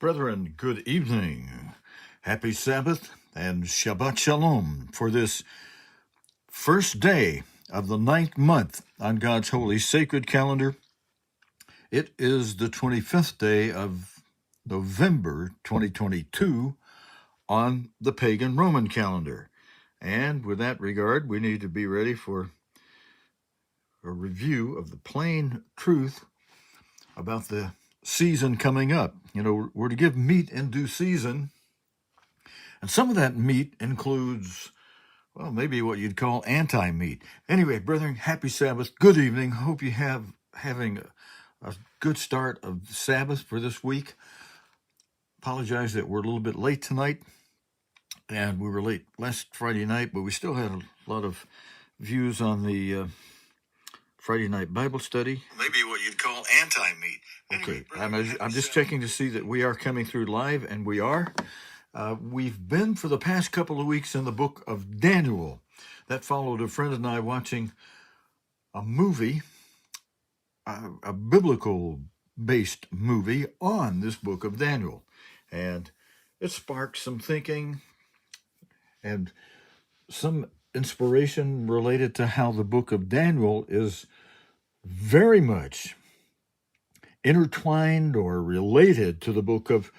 Brethren, good evening. Happy Sabbath and Shabbat Shalom for this first day of the 9th month on God's holy sacred calendar. It is the 25th day of November 2022 on the pagan Roman calendar. And with that regard, we need to be ready for a review of the plain truth about the season coming up. You know, we're to give meat in due season, and some of that meat includes, well, maybe what you'd call anti-meat. Anyway, brethren, happy Sabbath, good evening. Hope you having a good start of Sabbath for this week. Apologize that we're a little bit late tonight, and we were late last Friday night, but we still had a lot of views on the Friday night Bible study. Maybe what you'd call anti-meat. Okay, I'm just checking to see that we are coming through live, and we are. We've been for the past couple of weeks in the book of Daniel. That followed a friend and I watching a movie, a biblical-based movie on this book of Daniel. And it sparked some thinking and some inspiration related to how the book of Daniel is very much intertwined or related to the book of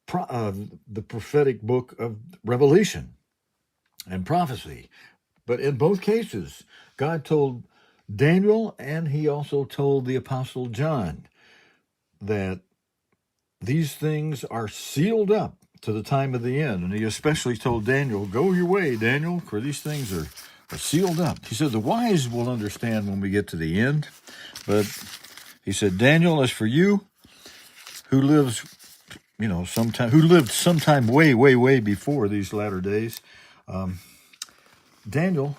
the prophetic book of Revelation and prophecy. But in both cases, God told Daniel, and he also told the Apostle John, that these things are sealed up to the time of the end. And he especially told Daniel, go your way, Daniel, for these things are sealed up. He said, the wise will understand when we get to the end. But he said, Daniel, as for you, who lived sometime way, way, way before these latter days, Daniel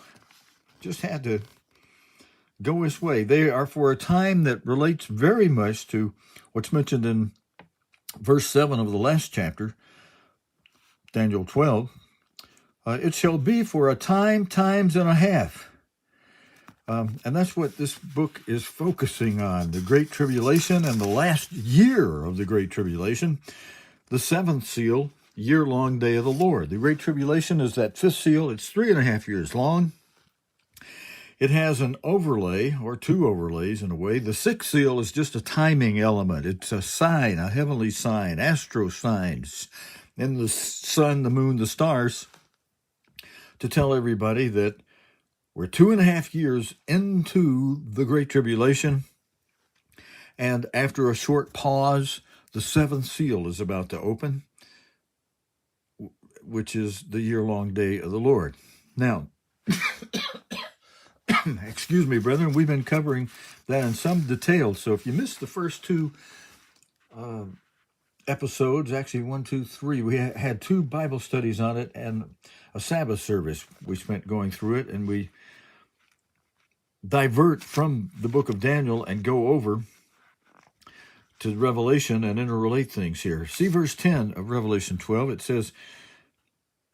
just had to go his way. They are for a time that relates very much to what's mentioned in verse 7 of the last chapter, Daniel 12. It shall be for a time, times and a half. And that's what this book is focusing on, the Great Tribulation and the last year of the Great Tribulation, the seventh seal, year-long day of the Lord. The Great Tribulation is that fifth seal. It's 3.5 years long. It has an overlay, or two overlays in a way. The sixth seal is just a timing element. It's a sign, a heavenly sign, astro signs, and the sun, the moon, the stars, to tell everybody that we're 2.5 years into the Great Tribulation, and after a short pause, the seventh seal is about to open, which is the year-long day of the Lord. Now, excuse me, brethren, we've been covering that in some detail, so if you missed the first two episodes, actually 1, 2, 3, we had 2 Bible studies on it and a Sabbath service we spent going through it, and we divert from the book of Daniel and go over to Revelation and interrelate things here. See verse 10 of Revelation 12. It says,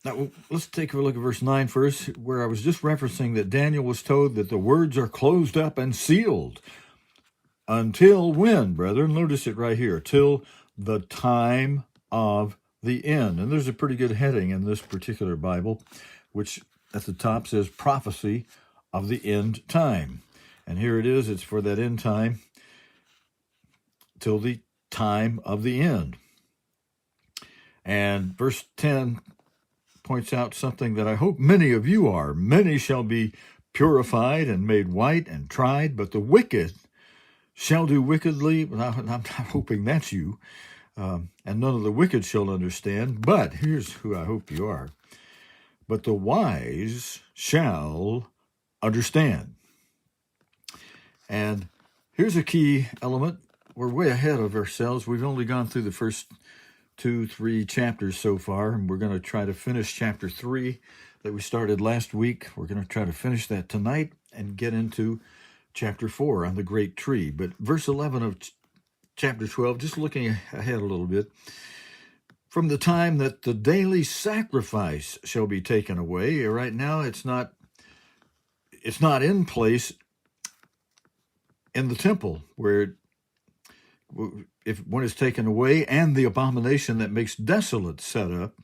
now let's take a look at verse 9 first, where I was just referencing that Daniel was told that the words are closed up and sealed. Until when, brethren? Notice it right here. Till the time of the end. And there's a pretty good heading in this particular Bible, which at the top says prophecy of the end time. And here it is. It's for that end time till the time of the end. And verse 10 points out something that I hope many of you are. Many shall be purified and made white and tried, but the wicked shall do wickedly. I'm hoping that's you. And none of the wicked shall understand. But here's who I hope you are. But the wise shall understand. And here's a key element. We're way ahead of ourselves. We've only gone through the first 2, 3 chapters so far, and we're going to try to finish chapter 3 that we started last week. We're going to try to finish that tonight and get into chapter 4 on the great tree. But verse 11 of chapter 12, just looking ahead a little bit, from the time that the daily sacrifice shall be taken away. Right now, it's not in place in the temple where it if one is taken away, and the abomination that makes desolate set up,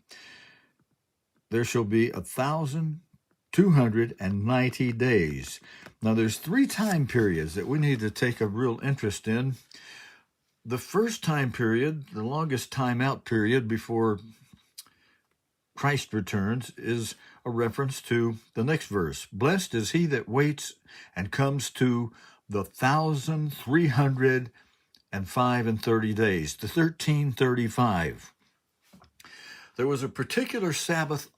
there shall be 1,290 days. Now, there's 3 time periods that we need to take a real interest in. The first time period, the longest time out period before Christ returns, is a reference to the next verse. Blessed is he that waits and comes to the 1,305 and 30 days, the 1335. There was a particular Sabbath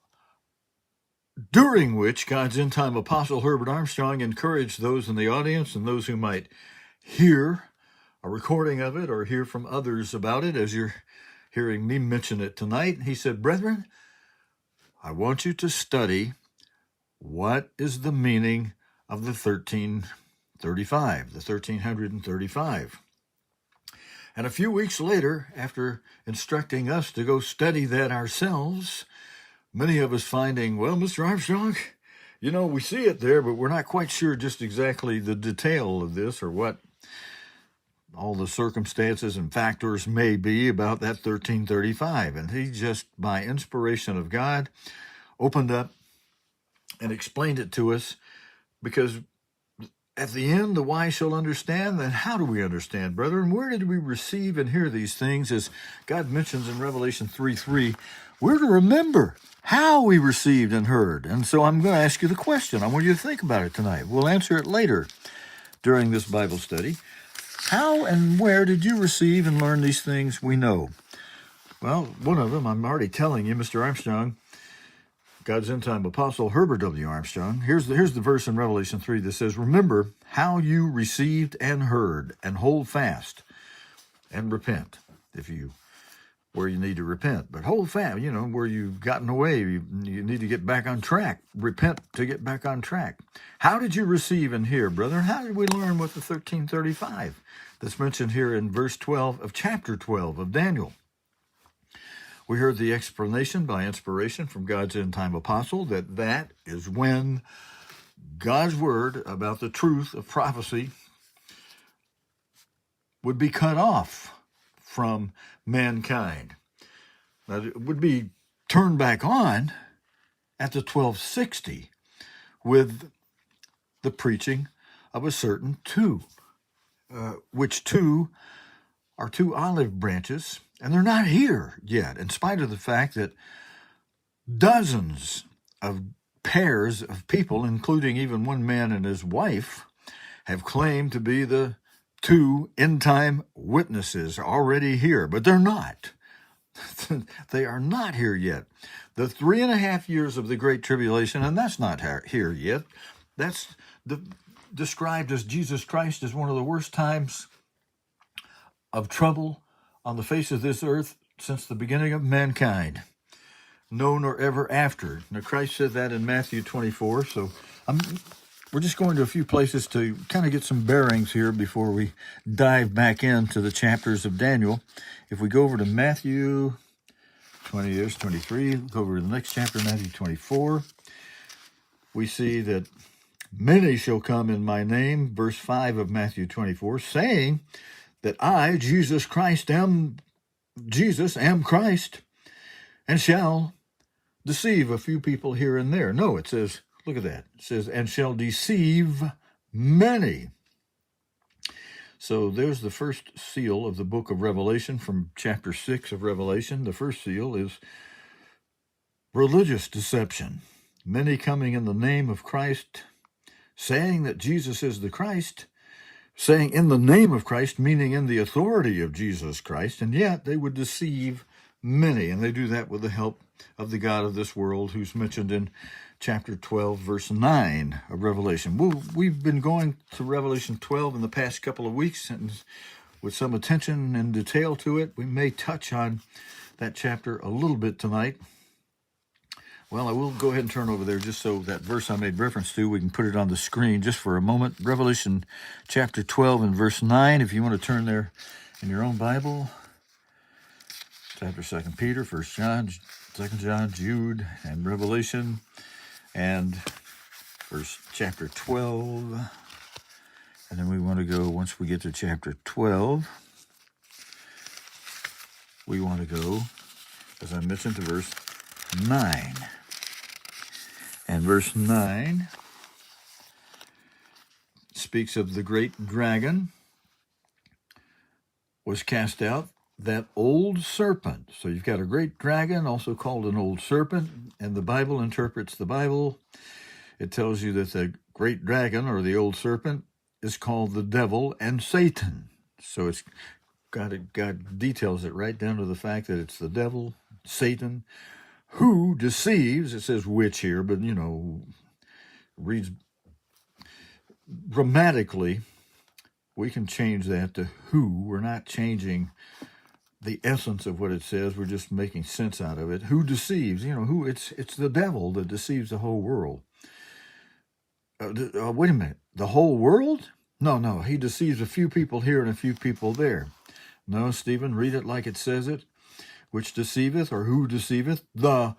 during which God's end-time apostle Herbert Armstrong encouraged those in the audience and those who might hear a recording of it or hear from others about it, as you're hearing me mention it tonight. He said, brethren, I want you to study what is the meaning of the 1335, the 1335. And a few weeks later, after instructing us to go study that ourselves, many of us finding, well, Mr. Armstrong, we see it there, but we're not quite sure just exactly the detail of this or what all the circumstances and factors may be about that 1335. And he just, by inspiration of God, opened up and explained it to us, because at the end, the wise shall understand. Then how do we understand, brethren? Where did we receive and hear these things? As God mentions in Revelation 3:3, we're to remember how we received and heard. And so I'm going to ask you the question. I want you to think about it tonight. We'll answer it later during this Bible study. How and where did you receive and learn these things we know? Well, one of them, I'm already telling you, Mr. Armstrong, God's end-time apostle, Herbert W. Armstrong. Here's the verse in Revelation 3 that says, remember how you received and heard, and hold fast and repent where you need to repent. But hold fast, where you've gotten away, you need to get back on track. Repent to get back on track. How did you receive and hear, brother? How did we learn what the 1335 that's mentioned here in verse 12 of chapter 12 of Daniel? We heard the explanation by inspiration from God's end-time apostle that is when God's word about the truth of prophecy would be cut off from mankind. Now, it would be turned back on at the 1260 with the preaching of a certain two, which two are 2 olive branches, and they're not here yet, in spite of the fact that dozens of pairs of people, including even one man and his wife, have claimed to be the 2 end-time witnesses already here, but they're not. They are not here yet. The 3.5 years of the Great Tribulation, and that's not here yet. That's described as Jesus Christ as one of the worst times of trouble on the face of this earth since the beginning of mankind, no nor ever after. Now, Christ said that in Matthew 24, so we're just going to a few places to kind of get some bearings here before we dive back into the chapters of Daniel. If we go over to Matthew 23, go over to the next chapter, Matthew 24, we see that many shall come in my name, verse 5 of Matthew 24, saying that I, Jesus, am Christ, and shall deceive a few people here and there. No, it says, look at that. It says, and shall deceive many. So there's the first seal of the book of Revelation from chapter 6 of Revelation. The first seal is religious deception. Many coming in the name of Christ, saying that Jesus is the Christ, saying in the name of Christ, meaning in the authority of Jesus Christ, and yet they would deceive many, and they do that with the help of the god of this world, who's mentioned in chapter 12, verse 9 of Revelation. We've been going to Revelation 12 in the past couple of weeks, and with some attention and detail to it, we may touch on that chapter a little bit tonight. Well, I will go ahead and turn over there just so that verse I made reference to, we can put it on the screen just for a moment. Revelation chapter 12 and verse 9, if you want to turn there in your own Bible. Chapter 2 Peter, 1 John, 2 John, Jude, and Revelation, and chapter 12. And then we want to go, once we get to chapter 12, we want to go, as I mentioned, to verse 9. And verse 9 speaks of the great dragon was cast out, that old serpent. So you've got a great dragon, also called an old serpent, and the Bible interprets the Bible. It tells you that the great dragon, or the old serpent, is called the devil and Satan. So it's God details it right down to the fact that it's the devil, Satan, who deceives. It says which here, but reads grammatically. We can change that to who. We're not changing the essence of what it says. We're just making sense out of it. Who deceives? Who? It's the devil that deceives the whole world. Wait a minute. The whole world? No. He deceives a few people here and a few people there. No, Stephen, read it like it says it. Which deceiveth, or who deceiveth? The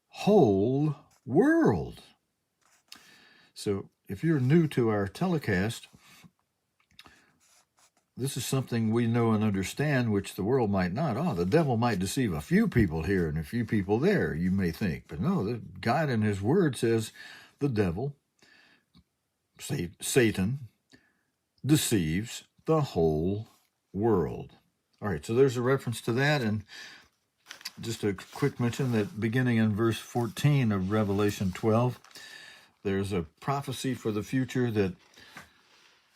whole world. So if you're new to our telecast, this is something we know and understand, which the world might not. The devil might deceive a few people here and a few people there, you may think. But no, God in his word says the devil, Satan, deceives the whole world. All right, so there's a reference to that. And just a quick mention that beginning in verse 14 of Revelation 12, there's a prophecy for the future that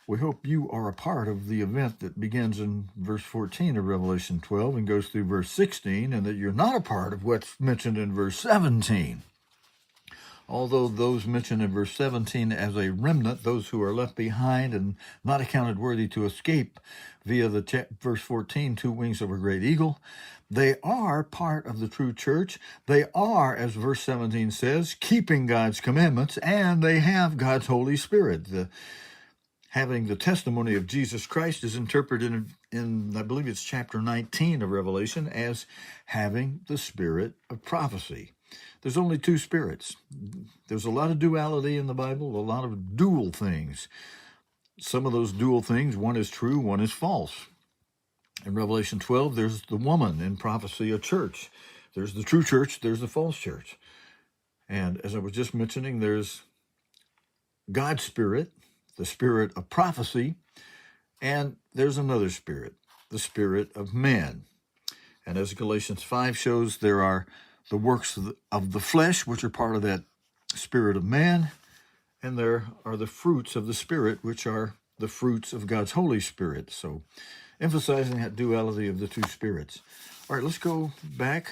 we hope you are a part of the event that begins in verse 14 of Revelation 12 and goes through verse 16, and that you're not a part of what's mentioned in verse 17. Although those mentioned in verse 17 as a remnant, those who are left behind and not accounted worthy to escape via the verse 14, 2 wings of a great eagle, they are part of the true church. They are, as verse 17 says, keeping God's commandments, and they have God's Holy Spirit. Having the testimony of Jesus Christ is interpreted in, I believe it's chapter 19 of Revelation, as having the spirit of prophecy. There's only two spirits. There's a lot of duality in the Bible, a lot of dual things. Some of those dual things, one is true, one is false. In Revelation 12, there's the woman in prophecy, a church. There's the true church, there's the false church. And as I was just mentioning, there's God's spirit, the spirit of prophecy, and there's another spirit, the spirit of man. And as Galatians 5 shows, there are the works of the flesh, which are part of that spirit of man, and there are the fruits of the Spirit, which are the fruits of God's Holy Spirit. So emphasizing that duality of the two spirits. All right, let's go back.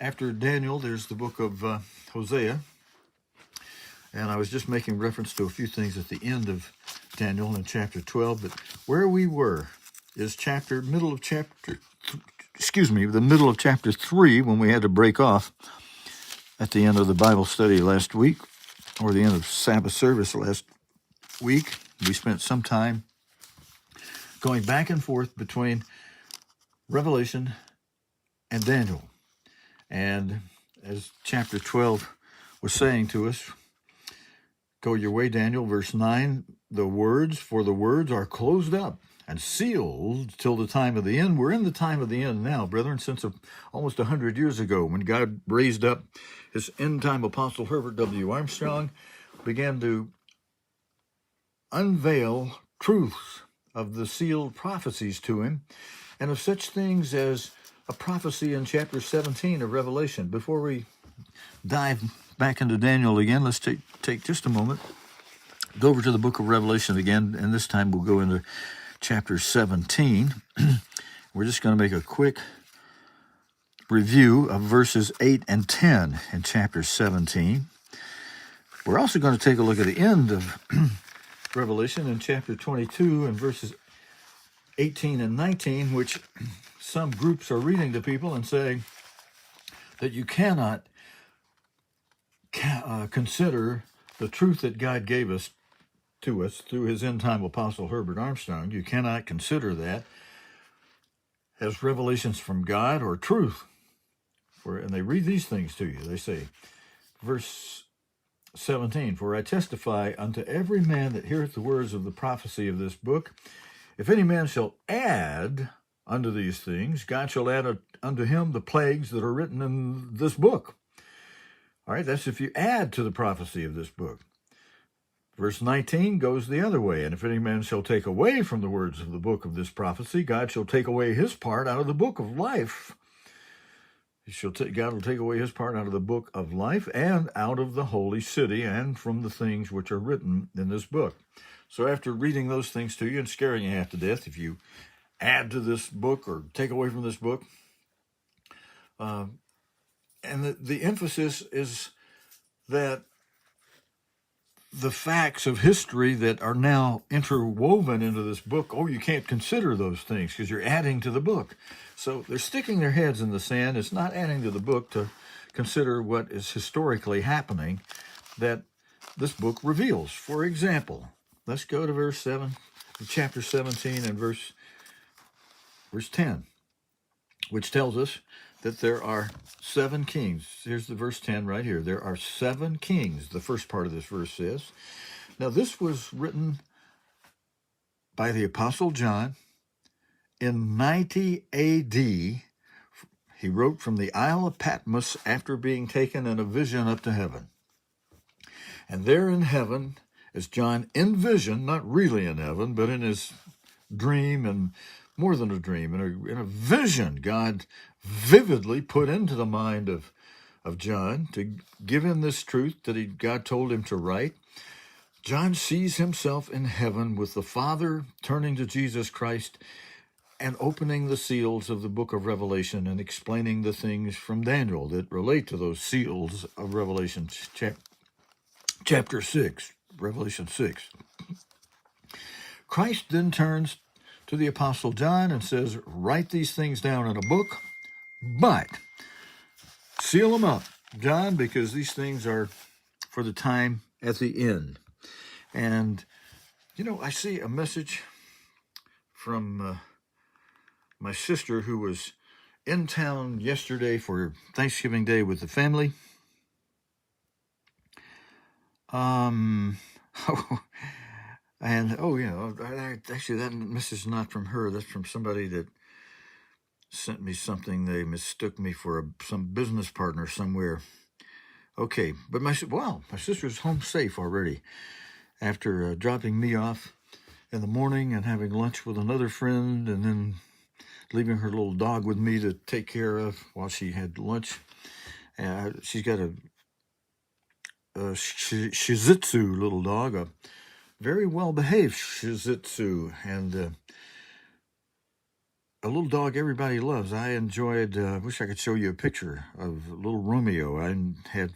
After Daniel, there's the book of Hosea. And I was just making reference to a few things at the end of Daniel in chapter 12, but where we were is the middle of chapter 3, when we had to break off at the end of the Bible study last week, or the end of Sabbath service last week. We spent some time going back and forth between Revelation and Daniel. And as chapter 12 was saying to us, go your way, Daniel, verse 9, the words are closed up and sealed till the time of the end. We're in the time of the end now, brethren, since almost 100 years ago, when God raised up his end-time apostle Herbert W. Armstrong, began to unveil truths of the sealed prophecies to him, and of such things as a prophecy in chapter 17 of Revelation. Before we dive back into Daniel again, let's take just a moment, go over to the book of Revelation again, and this time we'll go into chapter 17. We're just going to make a quick review of verses 8 and 10 in chapter 17. We're also going to take a look at the end of Revelation in chapter 22 and verses 18 and 19, which some groups are reading to people and saying that you cannot consider the truth that God gave us to us through his end-time apostle Herbert Armstrong. You cannot consider that as revelations from God or truth. And they read these things to you. They say, verse 17, for I testify unto every man that heareth the words of the prophecy of this book, if any man shall add unto these things, God shall add unto him the plagues that are written in this book. All right, that's if you add to the prophecy of this book. Verse 19 goes the other way. And if any man shall take away from the words of the book of this prophecy, God shall take away his part out of the book of life. God will take away his part out of the book of life and out of the holy city and from the things which are written in this book. So after reading those things to you and scaring you half to death, if you add to this book or take away from this book, and the emphasis is that the facts of history that are now interwoven into this book, you can't consider those things because you're adding to the book. So they're sticking their heads in the sand. It's not adding to the book to consider what is historically happening that this book reveals. For example, let's go to verse 7, chapter 17 and verse 10, which tells us that there are 7 kings. Here's the verse 10 right here. There are 7 kings, the first part of this verse says. Now, this was written by the Apostle John in 90 A.D. He wrote from the Isle of Patmos after being taken in a vision up to heaven. And there in heaven, as John envisioned, not really in heaven, but in his dream, and more than a dream, in a vision, God vividly put into the mind of John to give him this truth that God told him to write. John sees himself in heaven with the Father turning to Jesus Christ and opening the seals of the book of Revelation and explaining the things from Daniel that relate to those seals of Revelation chapter 6, Revelation 6. Christ then turns to the Apostle John and says, write these things down in a book, but seal them up, John, because these things are for the time at the end. And, I see a message from my sister who was in town yesterday for Thanksgiving Day with the family. Actually, that message is not from her. That's from somebody that sent me something. They mistook me for some business partner somewhere. Okay, but my sister's home safe already after dropping me off in the morning and having lunch with another friend and then leaving her little dog with me to take care of while she had lunch. She's got a Shih Tzu little dog, a very well-behaved Shih Tzu, and a little dog everybody loves. I enjoyed, wish I could show you a picture of little Romeo. I had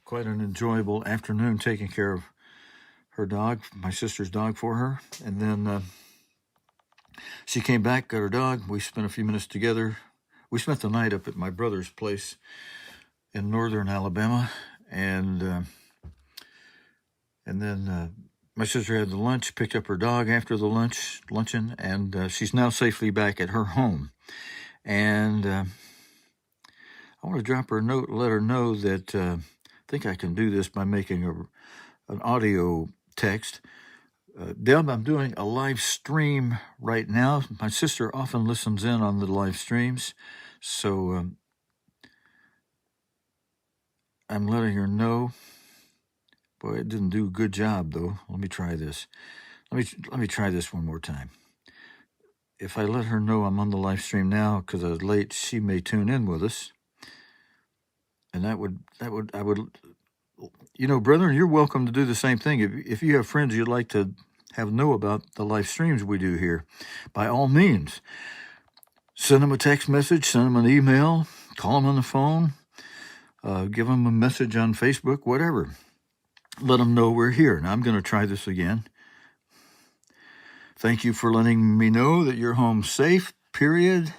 quite an enjoyable afternoon taking care of her dog, my sister's dog, for her. And then she came back, got her dog. We spent a few minutes together. We spent the night up at my brother's place in northern Alabama. And then my sister had the lunch, picked up her dog after the luncheon, and she's now safely back at her home. And I want to drop her a note and let her know that I think I can do this by making an audio text. Deb, I'm doing a live stream right now. My sister often listens in on the live streams, so I'm letting her know. Boy, it didn't do a good job, though. Let me try this. Let me try this one more time. If I let her know I'm on the live stream now because I was late, she may tune in with us. And I would, brethren, you're welcome to do the same thing. If you have friends you'd like to know about the live streams we do here, by all means, send them a text message, send them an email, call them on the phone, give them a message on Facebook, whatever. Let them know we're here. Now I'm going to try this again. Thank you for letting me know that you're home safe, period.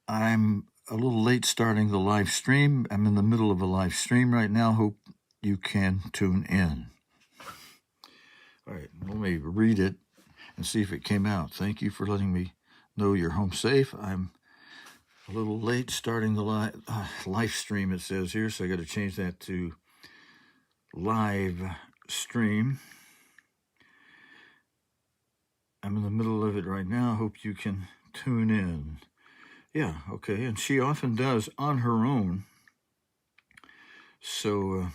I'm a little late starting the live stream. I'm in the middle of a live stream right now. Hope you can tune in. All right, let me read it and see if it came out. Thank you for letting me know you're home safe. I'm a little late starting the live stream, it says here, so I got to change that to live stream. I'm in the middle of it right now. Hope you can tune in. Yeah, okay. And she often does on her own. So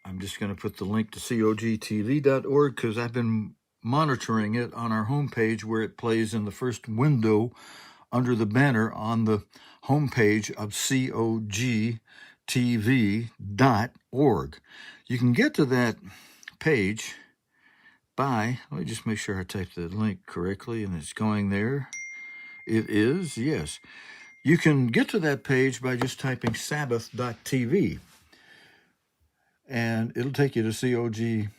I'm just going to put the link to cogtv.org because I've been monitoring it on our homepage where it plays in the first window under the banner on the homepage of cogtv.org. You can get to that page by, let me just make sure I typed the link correctly and it's going there. It is, yes. You can get to that page by just typing sabbath.tv and it'll take you to cogtv.org.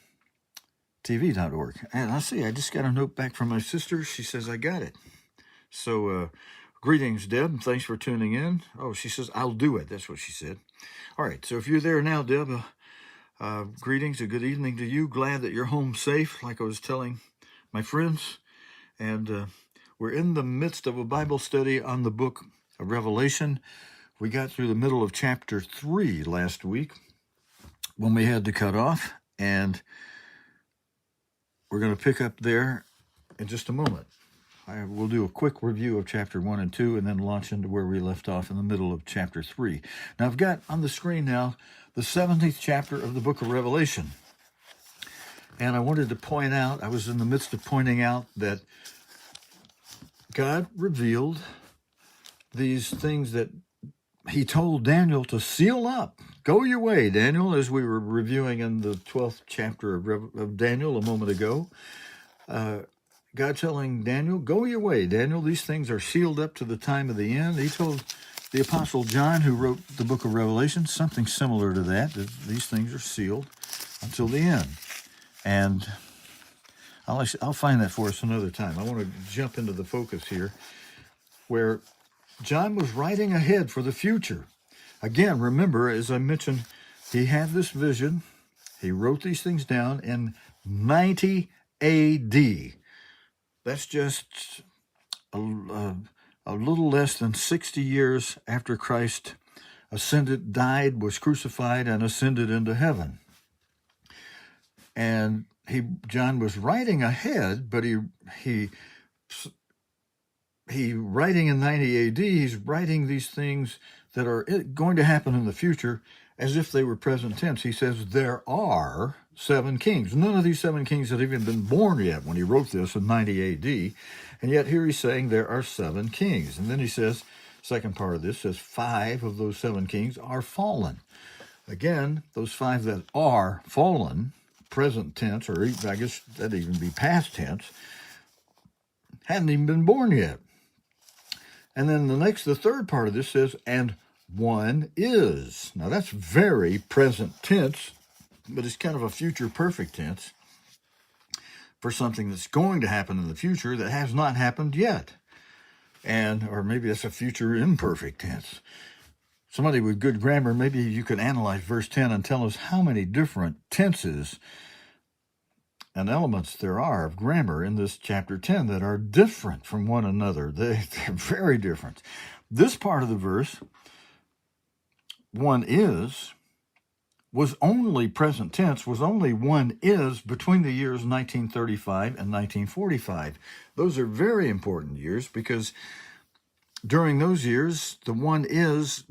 And I see, I just got a note back from my sister. She says, I got it. So, greetings, Deb. Thanks for tuning in. Oh, she says, I'll do it. That's what she said. All right, so if you're there now, Deb, greetings, a good evening to you. Glad that you're home safe, like I was telling my friends. And we're in the midst of a Bible study on the book of Revelation. We got through the middle of chapter 3 last week when we had to cut off, and we're going to pick up there in just a moment. We'll do a quick review of chapter 1 and 2 and then launch into where we left off in the middle of chapter 3. Now, I've got on the screen now the 17th chapter of the book of Revelation. And I wanted to point out, I was in the midst of pointing out that God revealed these things that he told Daniel to seal up. Go your way, Daniel, as we were reviewing in the 12th chapter of Daniel a moment ago. God telling Daniel, go your way, Daniel. These things are sealed up to the time of the end. He told the Apostle John, who wrote the book of Revelation, something similar to that these things are sealed until the end. And I'll find that for us another time. I want to jump into the focus here, where John was writing ahead for the future. Again, remember, as I mentioned, he had this vision. He wrote these things down in 90 A.D., That's just a little less than 60 years after Christ ascended, died, was crucified, and ascended into heaven. And John was writing ahead, but he writing in 90 AD, he's writing these things that are going to happen in the future as if they were present tense. He says there are 7 kings. None of these 7 kings had even been born yet when he wrote this in 90 AD. And yet here he's saying there are 7 kings. And then he says, second part of this says 5 of those 7 kings are fallen. Again, those 5 that are fallen, present tense, or I guess that'd even be past tense, hadn't even been born yet. And then the third part of this says, and one is. Now that's very present tense, but it's kind of a future perfect tense for something that's going to happen in the future that has not happened yet. Or maybe that's a future imperfect tense. Somebody with good grammar, maybe you could analyze verse 10 and tell us how many different tenses and elements there are of grammar in this chapter 10 that are different from one another. They're very different. This part of the verse, one is, was only present tense, was only one is between the years 1935 and 1945. Those are very important years because during those years, the one is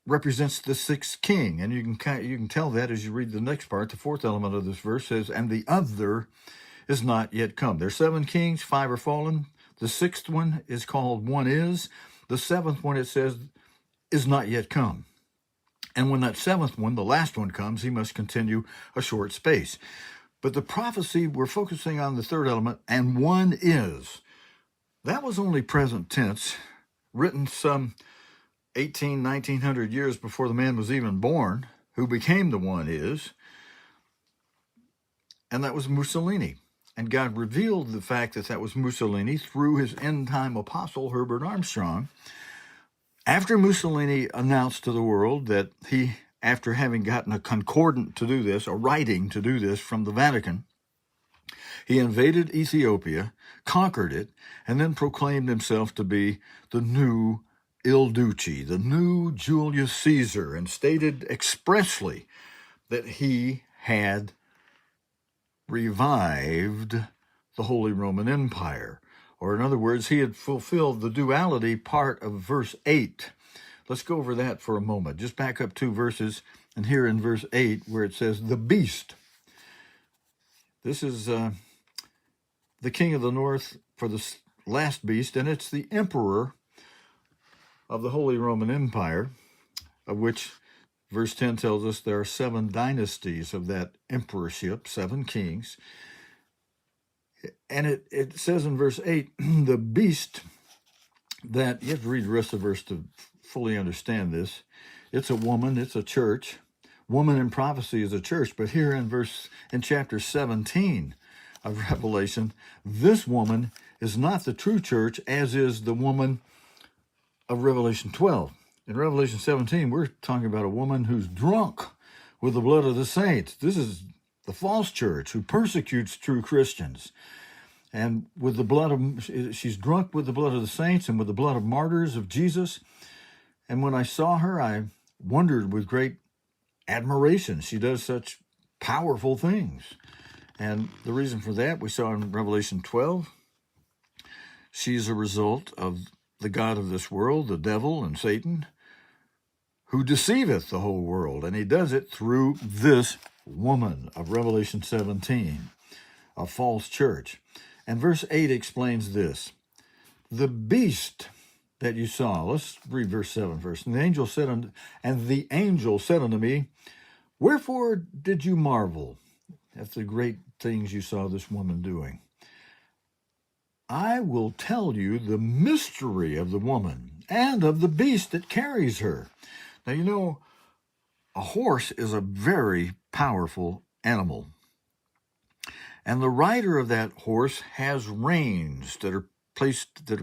represents the 6th king. And you can tell that as you read the next part. The 4th element of this verse says, and the other is not yet come. There's 7 kings, 5 are fallen. The 6th one is called one is. The 7th one, it says, is not yet come. And when that 7th one, the last one, comes, he must continue a short space. But the prophecy, we're focusing on the 3rd element, and one is. That was only present tense, written some 1900 years before the man was even born, who became the one is, and that was Mussolini. And God revealed the fact that was Mussolini through his end-time apostle, Herbert Armstrong, after Mussolini announced to the world that he, after having gotten a concordant to do this, a writing to do this from the Vatican, he invaded Ethiopia, conquered it, and then proclaimed himself to be the new Il Duce, the new Julius Caesar, and stated expressly that he had revived the Holy Roman Empire. Or in other words, he had fulfilled the duality part of verse 8. Let's go over that for a moment. Just back up 2 verses, and here in verse 8 where it says, the beast. This is the king of the north for the last beast, and it's the emperor of the Holy Roman Empire, of which verse 10 tells us there are 7 dynasties of that emperorship, 7 kings. And it says in verse 8, the beast that, you have to read the rest of the verse to fully understand this. It's a woman, it's a church. Woman in prophecy is a church, but here in chapter 17 of Revelation, this woman is not the true church, as is the woman of Revelation 12. In Revelation 17, we're talking about a woman who's drunk with the blood of the saints. This is the false church who persecutes true Christians. And with the blood of, she's drunk with the blood of the saints and with the blood of martyrs of Jesus. And when I saw her, I wondered with great admiration. She does such powerful things. And the reason for that, we saw in Revelation 12, she's a result of the god of this world, the devil and Satan, who deceiveth the whole world. And he does it through this woman of Revelation 17, a false church. And verse 8 explains this. The beast that you saw, let's read verse 7 first. And the angel said unto me, wherefore did you marvel at the great things you saw this woman doing? I will tell you the mystery of the woman and of the beast that carries her. Now, you know, a horse is a very powerful animal. And the rider of that horse has reins that are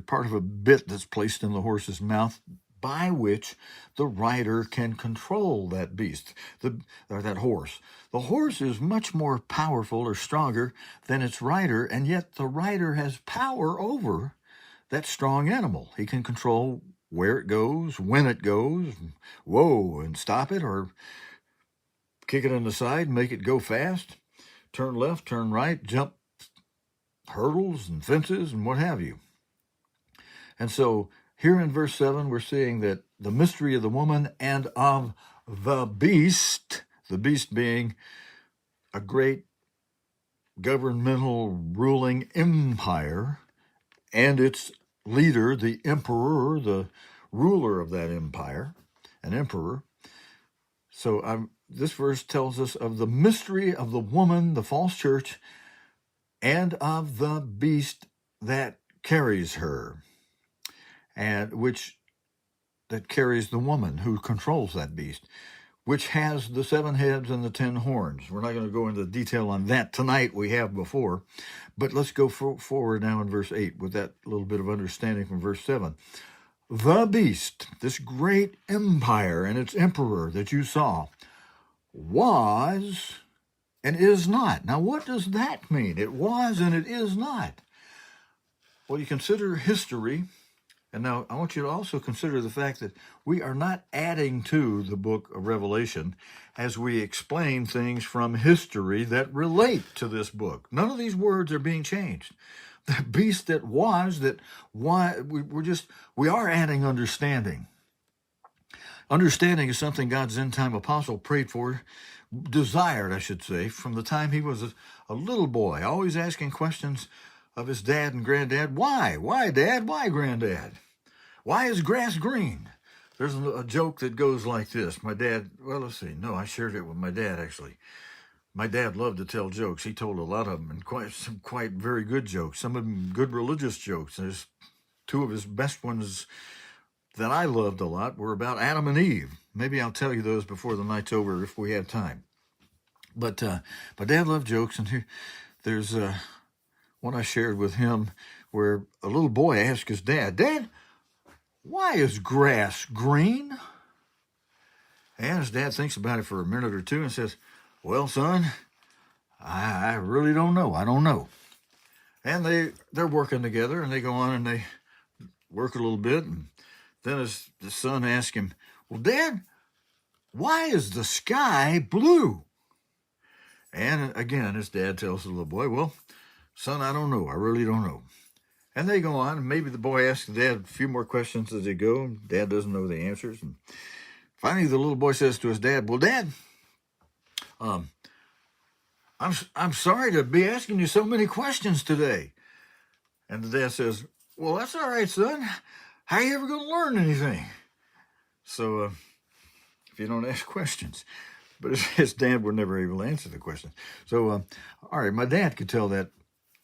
part of a bit that's placed in the horse's mouth, by which the rider can control that beast, or that horse. The horse is much more powerful or stronger than its rider, and yet the rider has power over that strong animal. He can control where it goes, when it goes, and stop it, or kick it in the side and make it go fast, turn left, turn right, jump hurdles and fences and what have you. And so here in verse 7, we're seeing that the mystery of the woman and of the beast being a great governmental ruling empire, and its leader, the emperor, the ruler of that empire, an emperor. So this verse tells us of the mystery of the woman, the false church, and of the beast that carries her, and that carries the woman who controls that beast, which has the 7 heads and the 10 horns. We're not going to go into detail on that tonight. We have before. But let's go forward now in verse 8 with that little bit of understanding from verse 7. The beast, this great empire and its emperor that you saw, was and is not. Now, what does that mean? It was and it is not. Well, you consider history. And now I want you to also consider the fact that we are not adding to the book of Revelation as we explain things from history that relate to this book. None of these words are being changed. The beast that was, we are adding understanding. Understanding is something God's end-time apostle prayed for, desired, I should say, from the time he was a little boy, always asking questions of his dad and granddad. Why? Why, Dad? Why, Granddad? Why is grass green? There's a joke that goes like this. My dad, I shared it with my dad, actually. My dad loved to tell jokes. He told a lot of them, and some quite very good jokes. Some of them good religious jokes. There's 2 of his best ones that I loved a lot were about Adam and Eve. Maybe I'll tell you those before the night's over if we have time. But my dad loved jokes, and there's one I shared with him where a little boy asked his dad, Dad, why is grass green? And his dad thinks about it for a minute or 2 and says, well, son, I really don't know. I don't know. And they're working together, and they go on and they work a little bit. And then the son asks him, well, Dad, why is the sky blue? And again, his dad tells the little boy, well, Son, I don't know. I really don't know. And they go on, and maybe the boy asks Dad a few more questions as they go, and Dad doesn't know the answers. And finally, the little boy says to his dad, well, Dad, um, I'm sorry to be asking you so many questions today. And the dad says, well, that's all right, son. How are you ever going to learn anything? So if you don't ask questions. But his dad would never able to answer the question. So, all right, my dad could tell that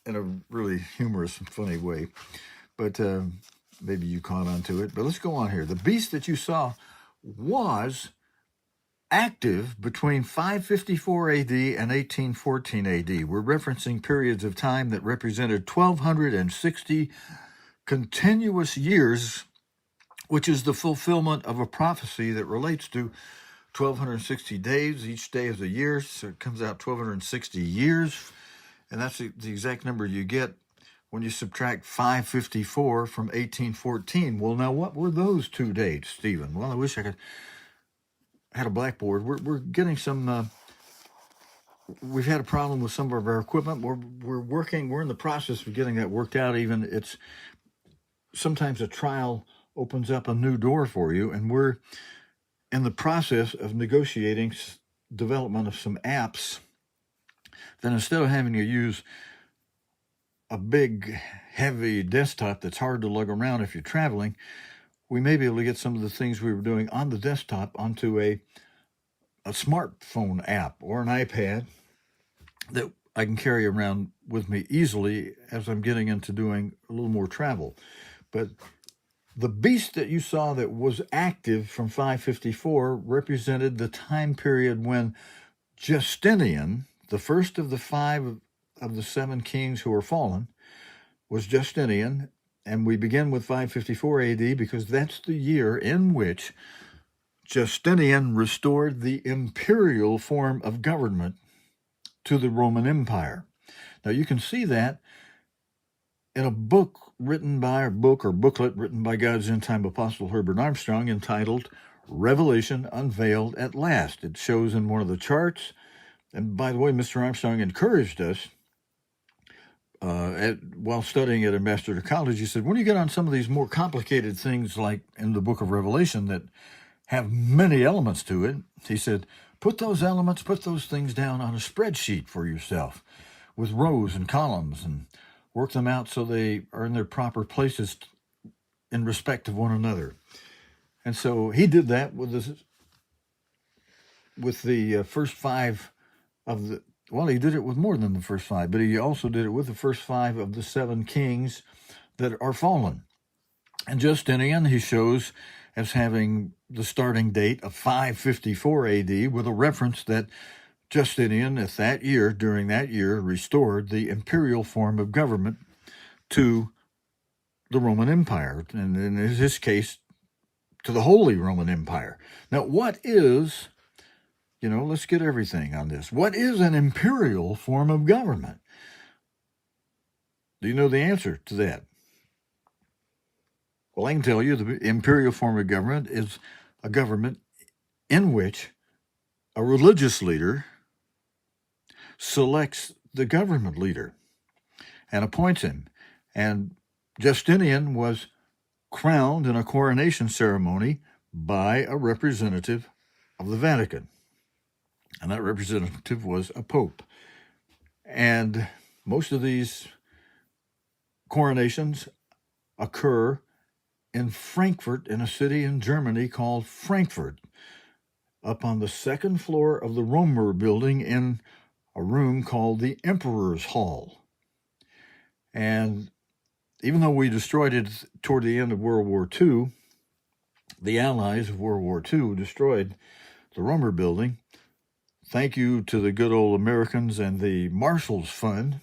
in a really humorous and funny way. But maybe you caught on to it. But let's go on here. The beast that you saw was active between 554 AD and 1814 AD. We're referencing periods of time that represented 1,260 continuous years, which is the fulfillment of a prophecy that relates to 1,260 days. Each day is a year, so it comes out 1,260 years. And that's the exact number you get when you subtract 554 from 1814. Well, now, what were those two dates, Stephen? Well, I wish I could had a blackboard. We're getting some. We've had a problem with some of our equipment. We're working. We're in the process of getting that worked out. Even it's sometimes a trial opens up a new door for you, and we're in the process of negotiating development of some apps. Then instead of having to use a big, heavy desktop that's hard to lug around if you're traveling, we may be able to get some of the things we were doing on the desktop onto a smartphone app or an iPad that I can carry around with me easily as I'm getting into doing a little more travel. But the beast that you saw that was active from 554 represented the time period when Justinian, the first of the 5 of the 7 kings who were fallen, was Justinian. And we begin with 554 AD because that's the year in which Justinian restored the imperial form of government to the Roman Empire. Now you can see that in a booklet written by God's end-time apostle Herbert Armstrong entitled Revelation Unveiled at Last. It shows in one of the charts. And by the way, Mr. Armstrong encouraged us while studying at Ambassador College. He said, when you get on some of these more complicated things like in the book of Revelation that have many elements to it, he said, put those things down on a spreadsheet for yourself with rows and columns and work them out so they are in their proper places in respect of one another. And so he did that with the first 5 of the, well, he did it with more than the first 5, but he also did it with the first 5 of the 7 kings that are fallen. And Justinian he shows as having the starting date of 554 AD with a reference that Justinian during that year, restored the imperial form of government to the Roman Empire, and in his case, to the Holy Roman Empire. Now, what is, let's get everything on this. What is an imperial form of government? Do you know the answer to that? Well, I can tell you the imperial form of government is a government in which a religious leader selects the government leader and appoints him. And Justinian was crowned in a coronation ceremony by a representative of the Vatican. And that representative was a pope. And most of these coronations occur in Frankfurt, in a city in Germany called Frankfurt, up on the 2nd floor of the Romer building in a room called the Emperor's Hall. And even though we destroyed it toward the end of World War II, the Allies of World War II destroyed the Romer building. Thank you to the good old Americans and the Marshall's Fund,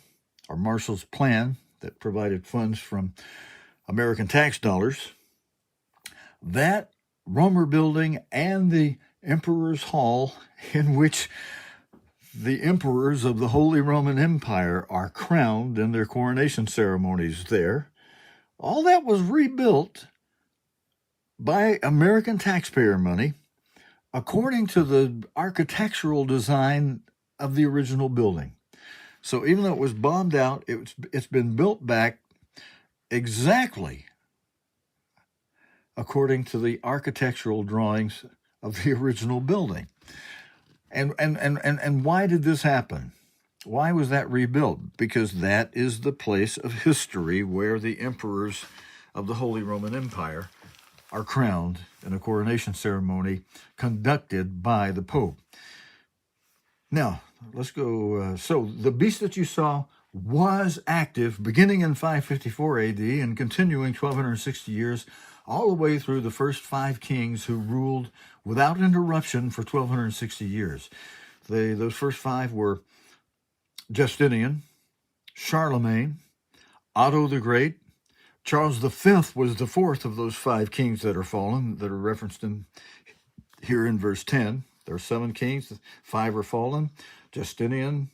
or Marshall's Plan, that provided funds from American tax dollars. That Romer building and the Emperor's Hall, in which the emperors of the Holy Roman Empire are crowned in their coronation ceremonies there, all that was rebuilt by American taxpayer money according to the architectural design of the original building. So even though it was bombed out, it's been built back exactly according to the architectural drawings of the original building. And why did this happen? Why was that rebuilt? Because that is the place of history where the emperors of the Holy Roman Empire are crowned in a coronation ceremony conducted by the Pope. Now, let's go. So the beast that you saw was active beginning in 554 AD and continuing 1260 years, all the way through the first 5 kings who ruled without interruption for 1260 years. Those first 5 were Justinian, Charlemagne, Otto the Great. Charles V was the 4th of those 5 kings that are fallen, that are referenced here in verse 10. There are 7 kings, 5 are fallen. Justinian,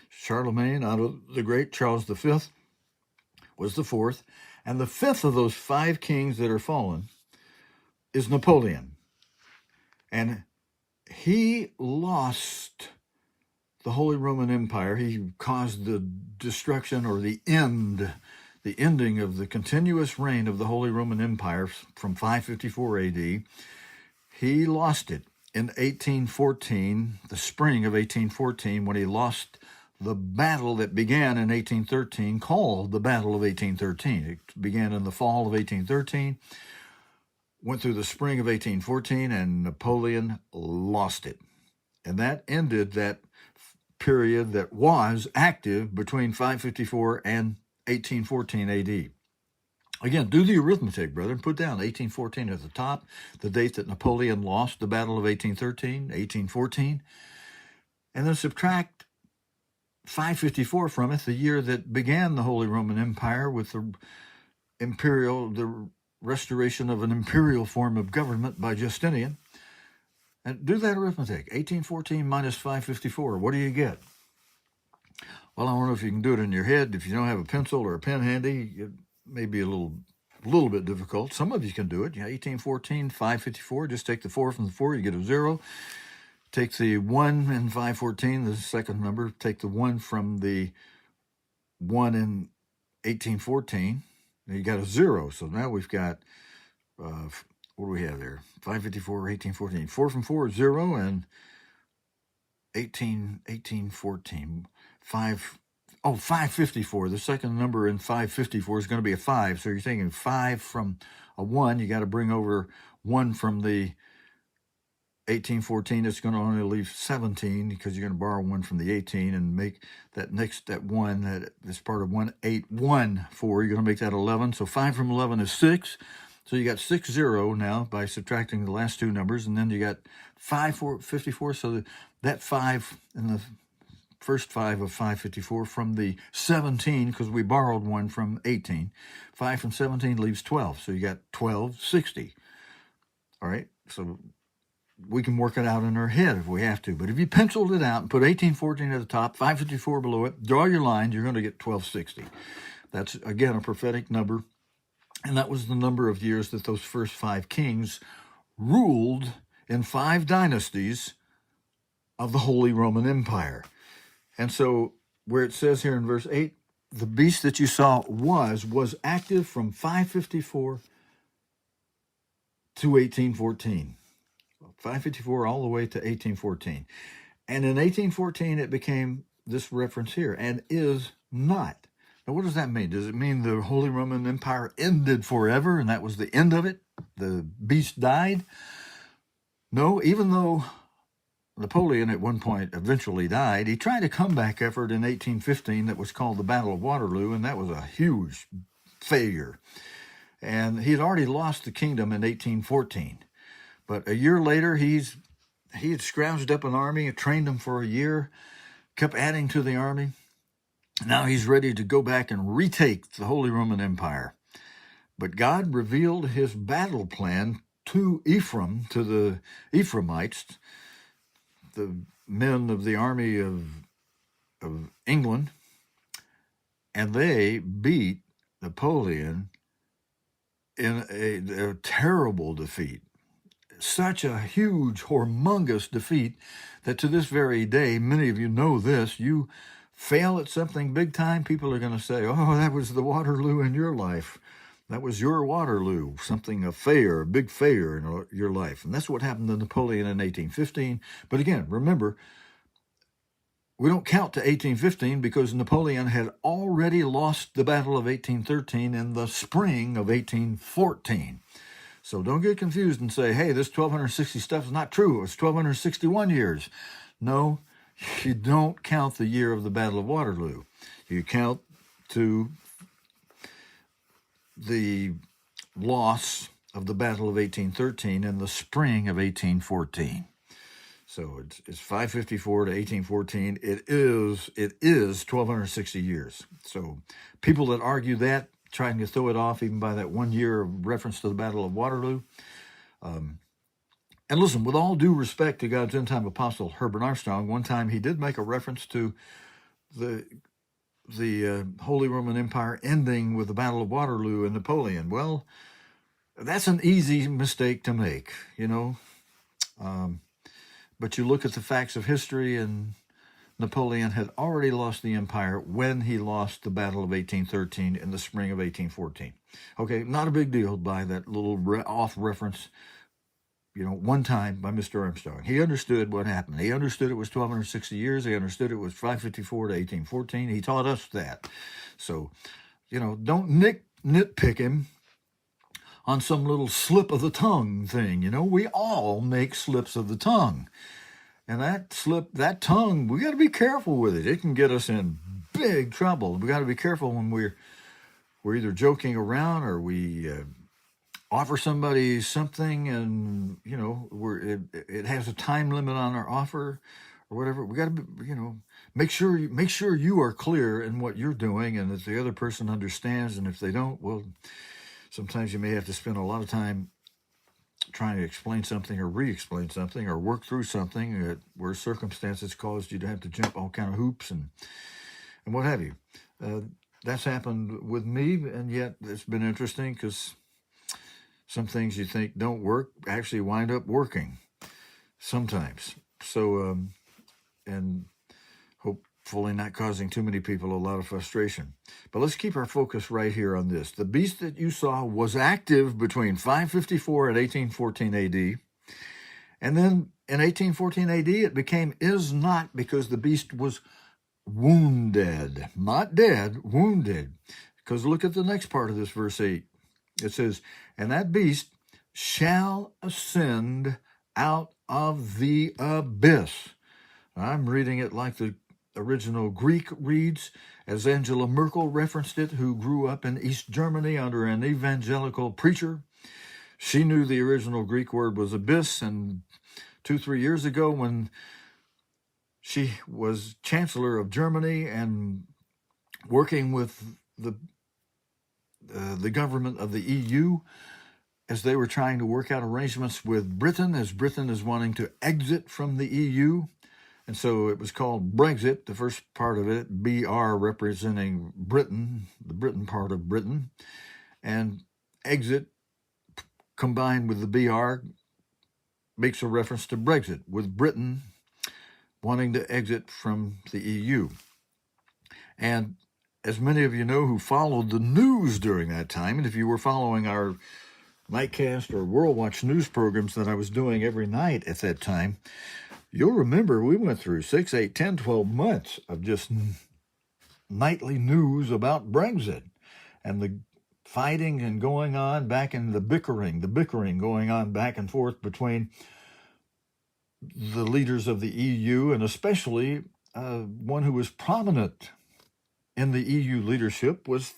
Charlemagne, Otto the Great, Charles V was the 4th. And the 5th of those 5 kings that are fallen is Napoleon. And he lost the Holy Roman Empire. He caused the destruction or the ending of the continuous reign of the Holy Roman Empire from 554 AD. He lost it in 1814, the spring of 1814, when he lost the battle that began in 1813, called the Battle of 1813. It began in the fall of 1813, went through the spring of 1814, and Napoleon lost it. And that ended that period that was active between 554 and 1814 AD. Again, do the arithmetic, brethren. Put down 1814 at the top, the date that Napoleon lost the Battle of 1813, 1814, and then subtract 554 from it, the year that began the Holy Roman Empire with the restoration of an imperial form of government by Justinian. And do that arithmetic. 1814 minus 554. What do you get? Well, I don't know if you can do it in your head. If you don't have a pencil or a pen handy, it may be a little bit difficult. Some of you can do it. 1814, 554. Just take the 4 from the 4, you get a 0. Take the 1 in 514, the second number. Take the 1 from the 1 in 1814. You got a 0. So now we've got, what do we have there? 554, 1814. 4 from 4 is 0, and 1814. 554. The second number in 554 is going to be a 5. So you're taking 5 from a 1. You got to bring over 1 from the 1814. It's going to only leave 17 because you're going to borrow 1 from the 18 and make that 1 that's part of 1814. You're going to make that 11. So 5 from 11 is 6. So you got 60 now by subtracting the last 2 numbers, and then you got 554. So that 5 in the first 5 of 554 from the 17, because we borrowed 1 from 18. 5 from 17 leaves 12. So you got 1260. All right. So we can work it out in our head if we have to. But if you penciled it out and put 1814 at the top, 554 below it, draw your line, you're going to get 1260. That's, again, a prophetic number. And that was the number of years that those first 5 kings ruled in 5 dynasties of the Holy Roman Empire. And so where it says here in verse 8, the beast that you saw was active from 554 to 1814. 554 all the way to 1814. And in 1814, it became this reference here, and is not. Now, what does that mean? Does it mean the Holy Roman Empire ended forever, and that was the end of it? The beast died? No, even though Napoleon at one point eventually died, he tried a comeback effort in 1815 that was called the Battle of Waterloo, and that was a huge failure. And he had already lost the kingdom in 1814. But a year later, he had scrounged up an army, trained them for a year, kept adding to the army. Now he's ready to go back and retake the Holy Roman Empire. But God revealed his battle plan to Ephraim, to the Ephraimites, the men of the army of England, and they beat Napoleon in a terrible defeat. Such a huge, humongous defeat that to this very day, many of you know this, you fail at something big time, people are going to say, oh, that was the Waterloo in your life. That was your Waterloo, something, a big failure in your life. And that's what happened to Napoleon in 1815. But again, remember, we don't count to 1815 because Napoleon had already lost the Battle of 1813 in the spring of 1814. So don't get confused and say, hey, this 1260 stuff is not true. It was 1261 years. No, you don't count the year of the Battle of Waterloo. You count to the loss of the Battle of 1813 in the spring of 1814. So it's 554 to 1814. It is 1260 years. So people that argue that, trying to throw it off even by that 1 year of reference to the Battle of Waterloo. And listen, with all due respect to God's end-time apostle Herbert Armstrong, one time he did make a reference to the Holy Roman Empire ending with the Battle of Waterloo and Napoleon. Well, that's an easy mistake to make, But you look at the facts of history, and Napoleon had already lost the empire when he lost the Battle of 1813 in the spring of 1814. Okay, not a big deal by that little off reference, one time by Mr. Armstrong. He understood what happened. He understood it was 1260 years. He understood it was 554 to 1814. He taught us that. So, don't nitpick him on some little slip of the tongue thing. We all make slips of the tongue. And that tongue, we got to be careful with it. It can get us in big trouble. We got to be careful when we're either joking around or we offer somebody something and, it has a time limit on our offer or whatever. We got to be, make sure you are clear in what you're doing and that the other person understands. And if they don't, well, sometimes you may have to spend a lot of time trying to explain something or re-explain something or work through something where circumstances caused you to have to jump all kind of hoops and what have you. That's happened with me, and yet it's been interesting because some things you think don't work actually wind up working sometimes. So, and hopefully not causing too many people a lot of frustration. But let's keep our focus right here on this. The beast that you saw was active between 554 and 1814 AD. And then in 1814 AD, it became is not because the beast was wounded. Not dead, wounded. Because look at the next part of this verse 8. It says, and that beast shall ascend out of the abyss. I'm reading it like the original Greek reads, as Angela Merkel referenced it, who grew up in East Germany under an evangelical preacher. She knew the original Greek word was abyss, and 2-3 years ago when she was Chancellor of Germany and working with the government of the EU as they were trying to work out arrangements with Britain, as Britain is wanting to exit from the EU. And so it was called Brexit, the first part of it, BR representing Britain, the Britain part of Britain, and exit combined with the BR makes a reference to Brexit, with Britain wanting to exit from the EU. And as many of you know who followed the news during that time, and if you were following our Nightcast or World Watch news programs that I was doing every night at that time, you'll remember we went through 6, 8, 10, 12 months of just nightly news about Brexit and the fighting and going on back in the bickering going on back and forth between the leaders of the EU, and especially one who was prominent in the EU leadership was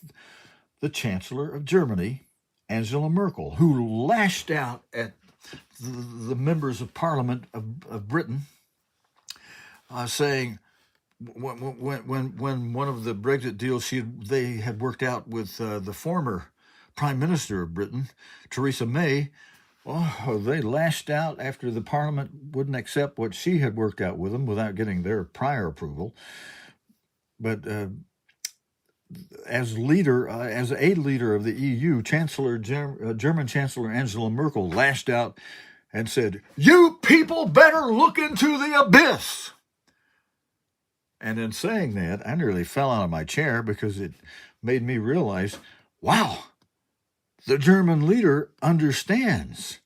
the Chancellor of Germany, Angela Merkel, who lashed out at the members of Parliament of Britain, saying when one of the Brexit deals they had worked out with the former Prime Minister of Britain, Theresa May, they lashed out after the Parliament wouldn't accept what she had worked out with them without getting their prior approval. But as a leader of the EU, German Chancellor Angela Merkel lashed out and said, "You people better look into the abyss." And in saying that, I nearly fell out of my chair because it made me realize, wow, the German leader understands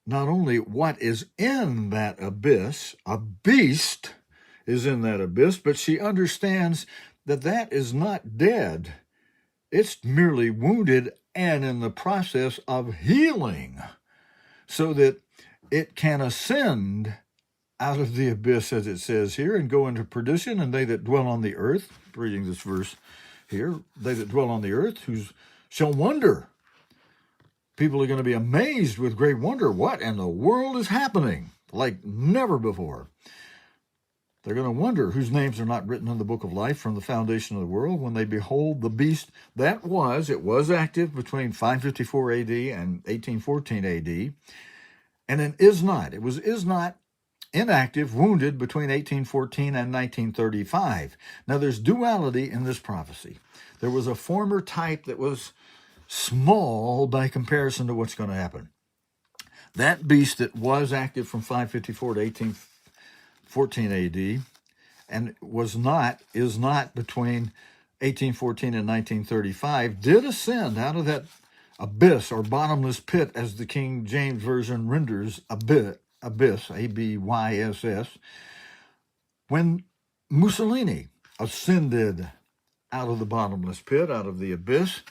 not only what is in that abyss, a beast is in that abyss, but she understands that that is not dead. It's merely wounded and in the process of healing so that it can ascend out of the abyss, as it says here, and go into perdition. And they that dwell on the earth, reading this verse here, they that dwell on the earth shall wonder. People are going to be amazed with great wonder. What in the world is happening? Like never before. They're going to wonder whose names are not written in the book of life from the foundation of the world when they behold the beast it was active between 554 AD and 1814 AD. And it is not inactive, wounded between 1814 and 1935. Now there's duality in this prophecy. There was a former type that was small by comparison to what's going to happen. That beast that was active from 554 to 1814 AD and is not between 1814 and 1935, did ascend out of that abyss or bottomless pit, as the King James Version renders abyss, A-B-Y-S-S, when Mussolini ascended out of the bottomless pit, out of the abyss,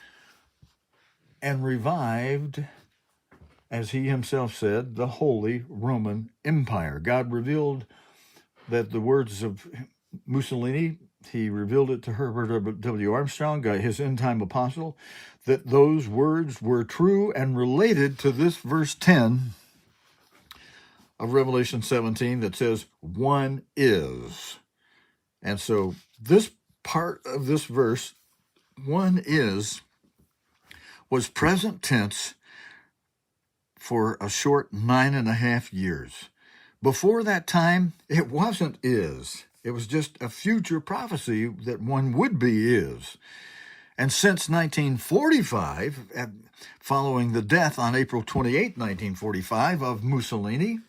and revived, as he himself said, the Holy Roman Empire. God revealed that the words of Mussolini, he revealed it to Herbert W. Armstrong, his end-time apostle, that those words were true and related to this verse 10 of Revelation 17 that says, one is. And so this part of this verse, one is, was present tense for a short 9.5 years. Before that time, it wasn't is. It was just a future prophecy that one would be is. And since 1945, following the death on April 28, 1945, of Mussolini,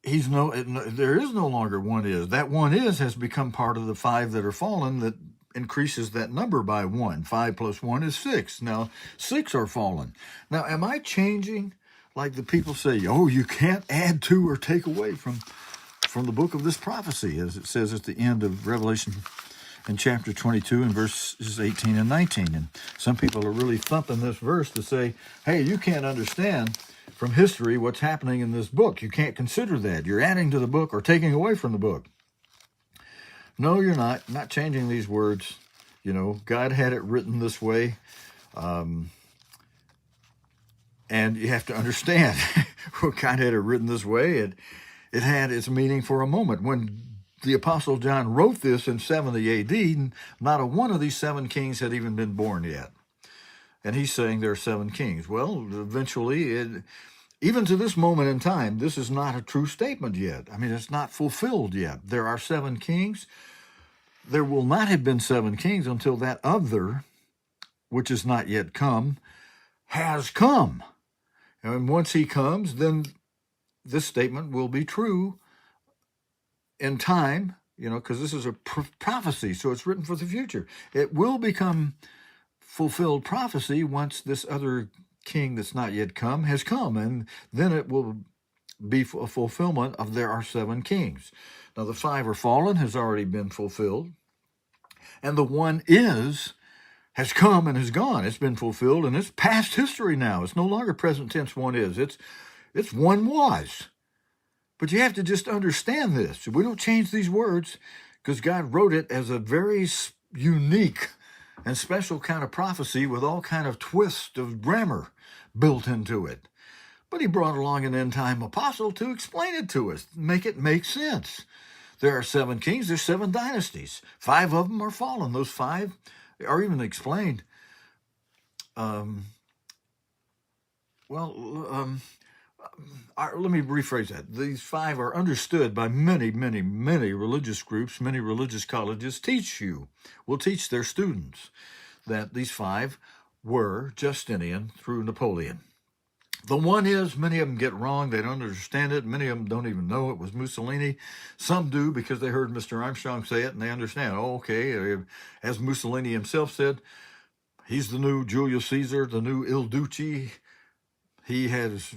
there is no longer one is. That one is has become part of the five that are fallen that increases that number by 1. 5 plus 1 is 6. Now, 6 are fallen. Now, am I changing like the people say, oh, you can't add to or take away from the book of this prophecy, as it says at the end of Revelation in chapter 22 and verses 18 and 19. And some people are really thumping this verse to say, hey, you can't understand from history what's happening in this book. You can't consider that. You're adding to the book or taking away from the book. No, you're not. I'm not changing these words. You know, God had it written this way. And you have to understand, God had it written this way. It had its meaning for a moment. When the Apostle John wrote this in 70 AD, not a one of these 7 kings had even been born yet. And he's saying there are 7 kings. Well, eventually, even to this moment in time, this is not a true statement yet. I mean, it's not fulfilled yet. There are 7 kings. There will not have been 7 kings until that other, which is not yet come, has come. And once he comes, then this statement will be true in time, because this is a prophecy, so it's written for the future. It will become fulfilled prophecy once this other king that's not yet come has come, and then it will be a fulfillment of there are 7 kings. Now, the 5 are fallen has already been fulfilled, and the one has come and has gone. It's been fulfilled, and it's past history now. It's no longer present tense one is. It's one was. But you have to just understand this. We don't change these words because God wrote it as a very unique and special kind of prophecy with all kind of twists of grammar built into it. But he brought along an end-time apostle to explain it to us, make it make sense. There are 7 kings, there's 7 dynasties. 5 of them are fallen. Those 5 are even explained. Let me rephrase that. These 5 are understood by many, many, many religious groups, many religious colleges will teach their students that these 5 were Justinian through Napoleon. The one is, many of them get wrong. They don't understand it. Many of them don't even know it was Mussolini. Some do because they heard Mr. Armstrong say it and they understand. Oh, okay. As Mussolini himself said, he's the new Julius Caesar, the new Il Duce. He has,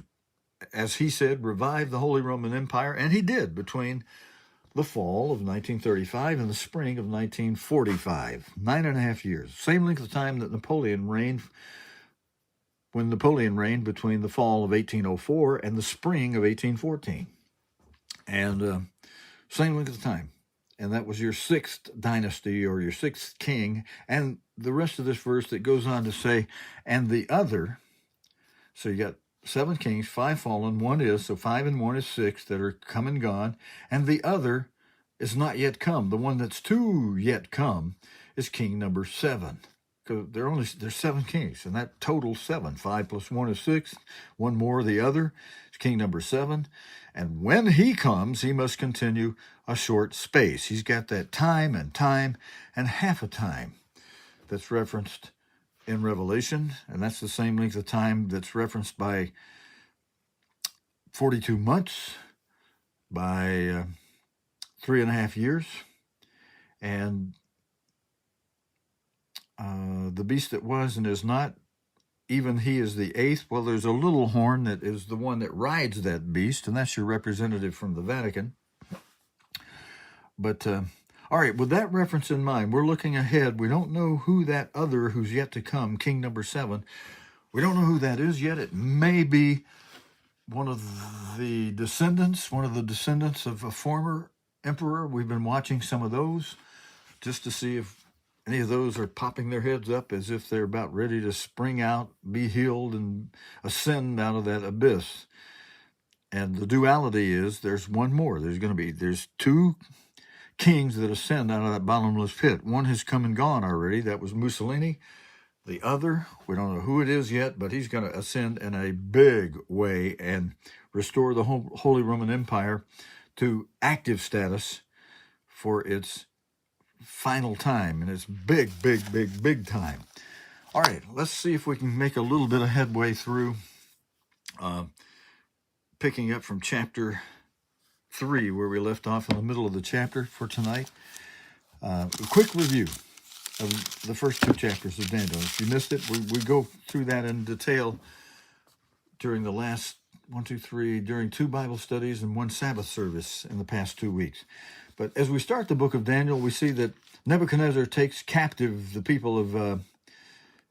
as he said, revived the Holy Roman Empire, and he did between the fall of 1935 and the spring of 1945. 9.5 years. Same length of time that Napoleon reigned, when Napoleon reigned between the fall of 1804 and the spring of 1814. And same length of time. And that was your sixth dynasty or your sixth king. And the rest of this verse that goes on to say, and the other, so you got 7 kings, 5 fallen, 1 is, so 5 and 1 is 6 that are come and gone. And the other is not yet come. The one that's to yet come is king number 7. Because there's 7 kings, and that totals 7. 5 plus 1 is 6. One more, the other is king number 7. And when he comes, he must continue a short space. He's got that time and half a time that's referenced in Revelation, and that's the same length of time that's referenced by 42 months, by 3.5 years, and the beast that was and is not, even he is the 8th. Well, there's a little horn that is the one that rides that beast, and that's your representative from the Vatican. But, all right, with that reference in mind, we're looking ahead. We don't know who that other who's yet to come, king number 7, we don't know who that is yet. It may be one of the descendants of a former emperor. We've been watching some of those just to see if any of those are popping their heads up as if they're about ready to spring out, be healed, and ascend out of that abyss. And the duality is there's one more. There's 2 kings that ascend out of that bottomless pit. One has come and gone already. That was Mussolini. The other, we don't know who it is yet, but he's going to ascend in a big way and restore the Holy Roman Empire to active status for its final time, and it's big time. All right, let's see if we can make a little bit of headway through, picking up from chapter 3, where we left off in the middle of the chapter for tonight. A quick review of the first 2 chapters of Daniel. If you missed it, we go through that in detail during the last during 2 Bible studies and 1 Sabbath service in the past 2 weeks. But as we start the book of Daniel, we see that Nebuchadnezzar takes captive the people of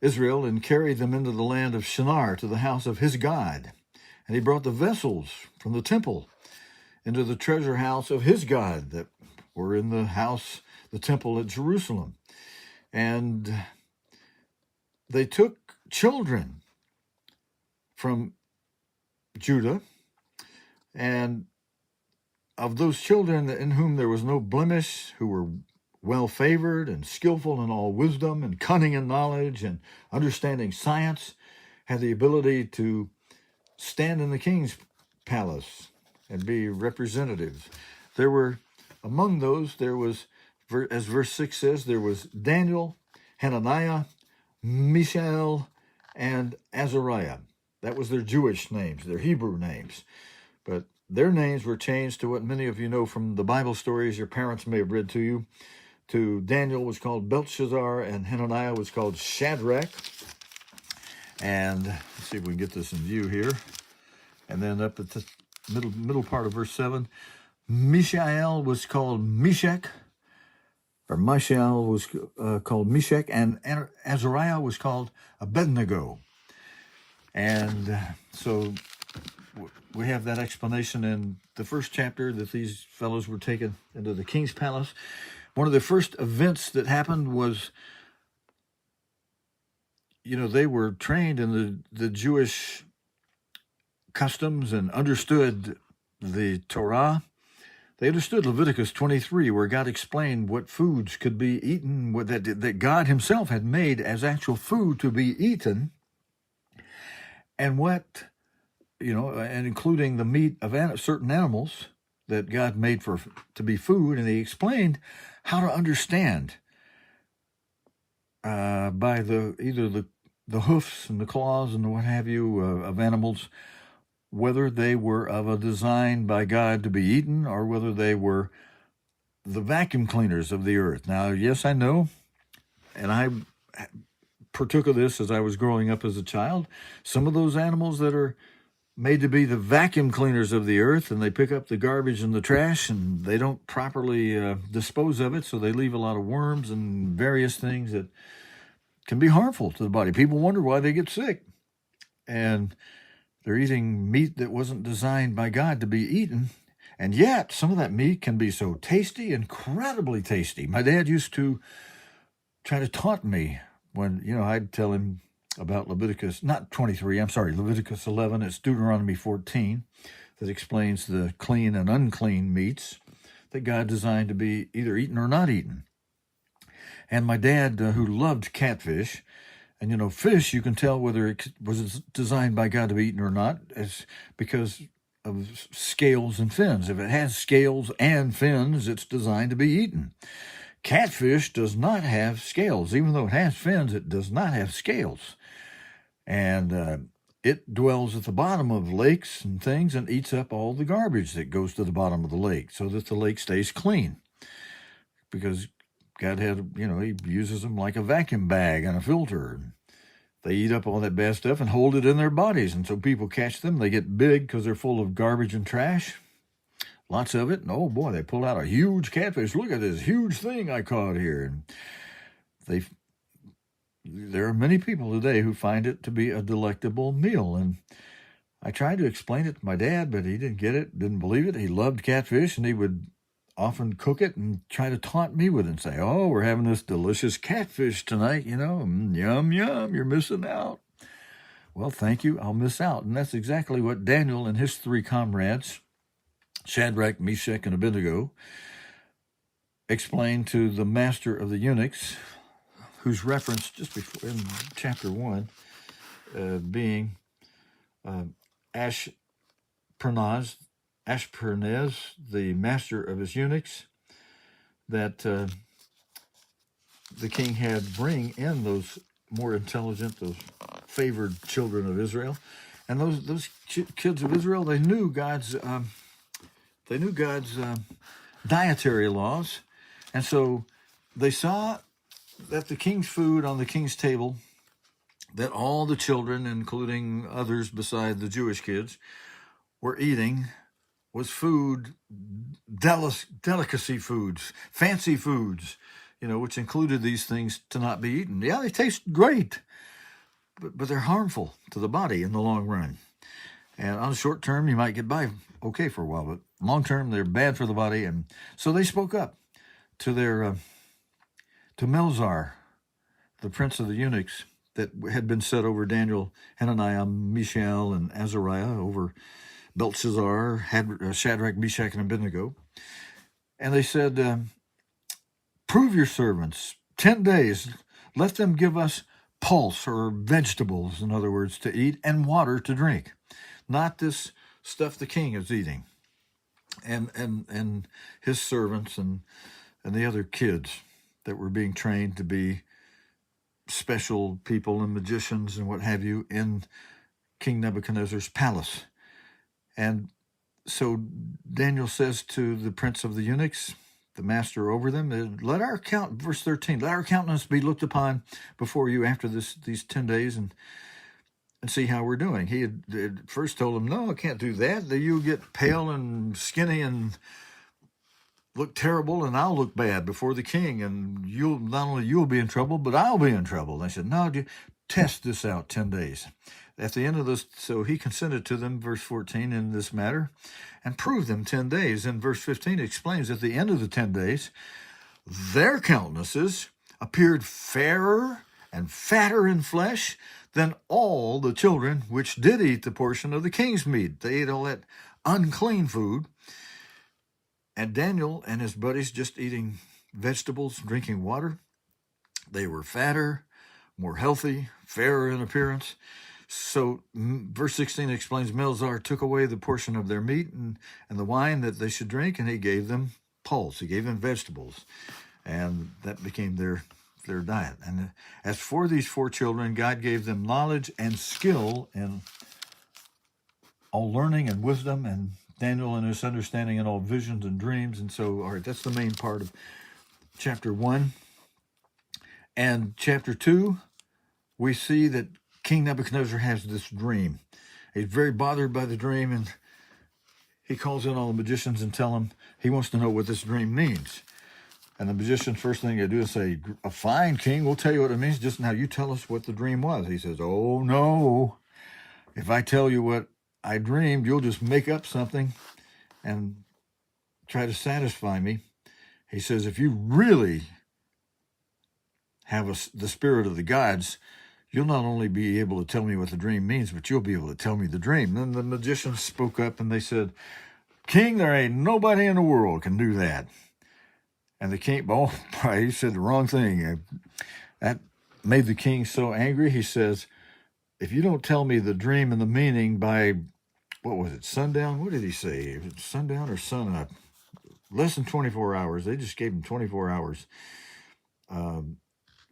Israel and carried them into the land of Shinar to the house of his God. And he brought the vessels from the temple into the treasure house of his God that were in the temple at Jerusalem. And they took children from Judah, and of those children in whom there was no blemish, who were well-favored and skillful in all wisdom and cunning in knowledge and understanding science, had the ability to stand in the king's palace and be representatives. There were, among those, there was, as verse 6 says, there was Daniel, Hananiah, Mishael, and Azariah. That was their Jewish names, their Hebrew names. But their names were changed to what many of you know from the Bible stories your parents may have read to you. To Daniel was called Belshazzar, and Hananiah was called Shadrach. And let's see if we can get this in view here. And then up at the middle part of verse 7, Mishael was called Meshach, or Mishael was called Meshach, and Azariah was called Abednego. And so we have that explanation in the first chapter that these fellows were taken into the king's palace. One of the first events that happened was, they were trained in the Jewish customs and understood the Torah. They understood Leviticus 23, where God explained what foods could be eaten, that God himself had made as actual food to be eaten, and what, and including the meat of certain animals that God made to be food. And he explained how to understand by either the the hoofs and the claws and what have you of animals, whether they were of a design by God to be eaten or whether they were the vacuum cleaners of the earth. Now, yes, I know, and I partook of this as I was growing up as a child. Some of those animals that are made to be the vacuum cleaners of the earth, and they pick up the garbage and the trash, and they don't properly dispose of it, so they leave a lot of worms and various things that can be harmful to the body. People wonder why they get sick, and they're eating meat that wasn't designed by God to be eaten, and yet some of that meat can be so tasty, incredibly tasty. My dad used to try to taunt me when, I'd tell him about Leviticus 11. It's Deuteronomy 14 that explains the clean and unclean meats that God designed to be either eaten or not eaten. And my dad, who loved catfish, and fish, you can tell whether it was designed by God to be eaten or not, is because of scales and fins. If it has scales and fins, it's designed to be eaten. Catfish does not have scales. Even though it has fins, it does not have scales. And it dwells at the bottom of lakes and things and eats up all the garbage that goes to the bottom of the lake so that the lake stays clean. Because God had, he uses them like a vacuum bag and a filter. They eat up all that bad stuff and hold it in their bodies. And so people catch them. They get big because they're full of garbage and trash. Lots of it. And oh boy, they pull out a huge catfish. Look at this huge thing I caught here. And there are many people today who find it to be a delectable meal. And I tried to explain it to my dad, but he didn't get it, didn't believe it. He loved catfish, and he would often cook it and try to taunt me with it and say, oh, we're having this delicious catfish tonight, yum, yum, you're missing out. Well, thank you, I'll miss out. And that's exactly what Daniel and his three comrades, Shadrach, Meshach, and Abednego, explained to the master of the eunuchs, who's referenced just before in chapter 1, being Ashpenaz, the master of his eunuchs, that the king had bring in those more intelligent, those favored children of Israel, and those kids of Israel, they knew God's dietary laws, and so they saw that the king's food on the king's table, that all the children, including others beside the Jewish kids, were eating, was food, delicacy foods, fancy foods, which included these things to not be eaten. Yeah, they taste great, but they're harmful to the body in the long run. And on the short term, you might get by okay for a while, but long term, they're bad for the body. And so they spoke up to to Melzar, the prince of the eunuchs that had been set over Daniel, Hananiah, Mishael, and Azariah, over Belshazzar, Shadrach, Meshach, and Abednego. And they said, prove your servants 10 days. Let them give us pulse, or vegetables, in other words, to eat, and water to drink. Not this stuff the king is eating. And his servants and the other kids that were being trained to be special people and magicians and what have you in King Nebuchadnezzar's palace. And so Daniel says to the prince of the eunuchs, the master over them, verse 13, let our countenance be looked upon before you after these 10 days and see how we're doing. He had first told him, no, I can't do that. You'll get pale and skinny and look terrible, and I'll look bad before the king, and not only you'll be in trouble, but I'll be in trouble. They said, no, test this out 10 days. At the end of this, so he consented to them, verse 14, in this matter, and proved them 10 days. And verse 15 explains, at the end of the 10 days, their countenances appeared fairer and fatter in flesh than all the children which did eat the portion of the king's meat. They ate all that unclean food. And Daniel and his buddies just eating vegetables, drinking water. They were fatter, more healthy, fairer in appearance. So verse 16 explains Melzar took away the portion of their meat and the wine that they should drink, and he gave them pulse. He gave them vegetables. And that became their their diet. And as for these 4 children, God gave them knowledge and skill in all learning and wisdom, and Daniel and his understanding in all visions and dreams. And so, all right, that's the main part of chapter 1. And chapter 2, we see that King Nebuchadnezzar has this dream. He's very bothered by the dream, and he calls in all the magicians and tell them he wants to know what this dream means. And the magician's first thing they do is say, "A fine, king, we'll tell you what it means. Just now you tell us what the dream was." He says, "Oh, no. If I tell you what I dreamed, you'll just make up something and try to satisfy me." He says, "If you really have the spirit of the gods, you'll not only be able to tell me what the dream means, but you'll be able to tell me the dream." Then the magicians spoke up and they said, "King, there ain't nobody in the world can do that." And the king, oh, he said the wrong thing. That made the king so angry. He says, "If you don't tell me the dream and the meaning by, what was it, sundown?" What did he say? Sundown or sunup? Less than 24 hours. They just gave him 24 hours.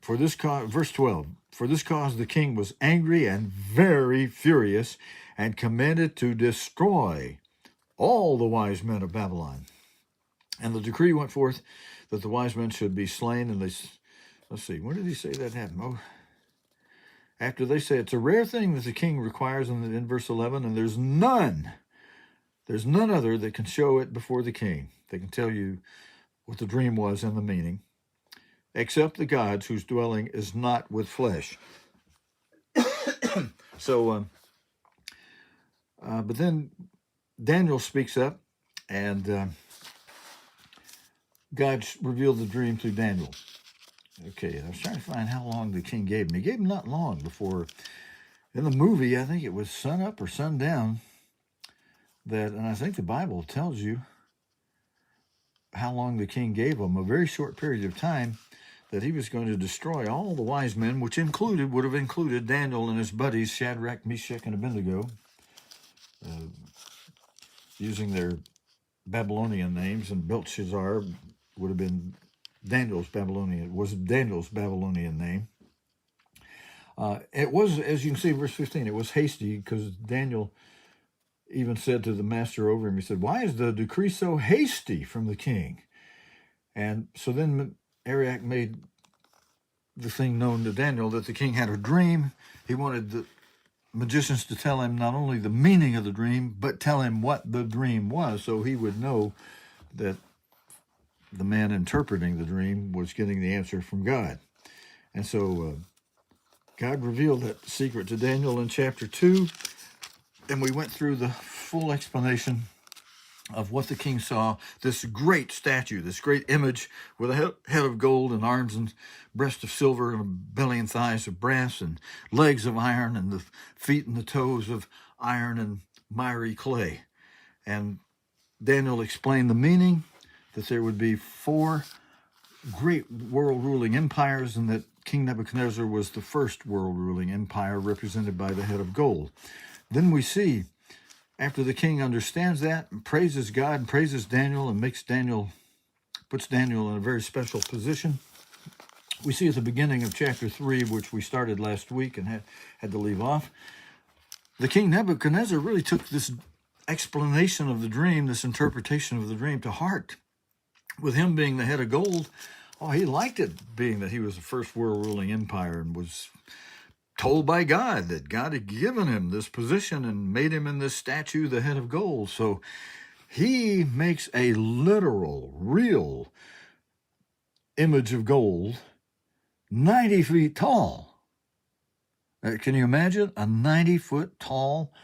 For this cause, verse 12, "For this cause the king was angry and very furious, and commanded to destroy all the wise men of Babylon. And the decree went forth that the wise men should be slain." And let's see, when did he say that happened? Oh, after they say it's a rare thing that the king requires in verse 11, and there's none other that can show it before the king. They can tell you what the dream was and the meaning, except the gods whose dwelling is not with flesh. So, but then Daniel speaks up, and God revealed the dream through Daniel. Okay, I was trying to find how long the king gave him. He gave him not long before, in the movie, I think it was sun up or sundown, and I think the Bible tells you how long the king gave him, a very short period of time, that he was going to destroy all the wise men, which would have included Daniel and his buddies, Shadrach, Meshach, and Abednego, using their Babylonian names, and Belshazzar would have been Daniel's Babylonian name. It was, as you can see, verse 15, it was hasty, because Daniel even said to the master over him, he said, "Why is the decree so hasty from the king?" And so then Arioch made the thing known to Daniel that the king had a dream. He wanted the magicians to tell him not only the meaning of the dream, but tell him what the dream was, so he would know that the man interpreting the dream was getting the answer from God. And so God revealed that secret to Daniel in chapter 2, and we went through the full explanation of what the king saw, this great statue, this great image with a head of gold and arms and breast of silver and a belly and thighs of brass and legs of iron and the feet and the toes of iron and miry clay. And Daniel explained the meaning, that there would be 4 great world-ruling empires, and that King Nebuchadnezzar was the first world-ruling empire represented by the head of gold. Then we see, after the king understands that and praises God and praises Daniel and puts Daniel in a very special position, we see at the beginning of chapter 3, which we started last week and had to leave off, the king Nebuchadnezzar really took this explanation of the dream, this interpretation of the dream, to heart. With him being the head of gold, he liked it, being that he was the first world-ruling empire, and was told by God that God had given him this position and made him in this statue the head of gold. So he makes a literal, real image of gold 90 feet tall. Can you imagine a 90-foot tall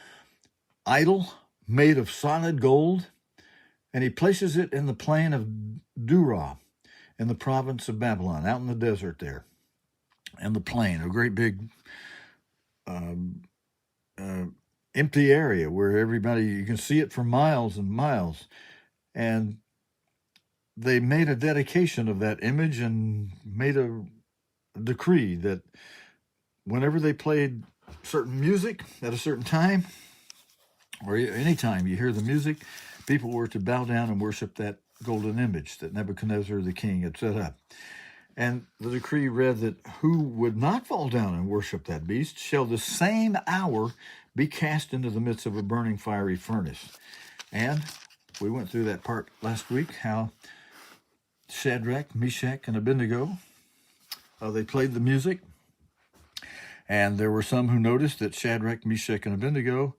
idol made of solid gold? And he places it in the plain of Dura, in the province of Babylon, out in the desert there. And the plain, a great big empty area where you can see it for miles and miles. And they made a dedication of that image and made a decree that whenever they played certain music at a certain time, or any time you hear the music, people were to bow down and worship that golden image that Nebuchadnezzar the king had set up. And the decree read that who would not fall down and worship that beast shall the same hour be cast into the midst of a burning fiery furnace. And we went through that part last week, how Shadrach, Meshach, and Abednego, they played the music. And there were some who noticed that Shadrach, Meshach, and Abednego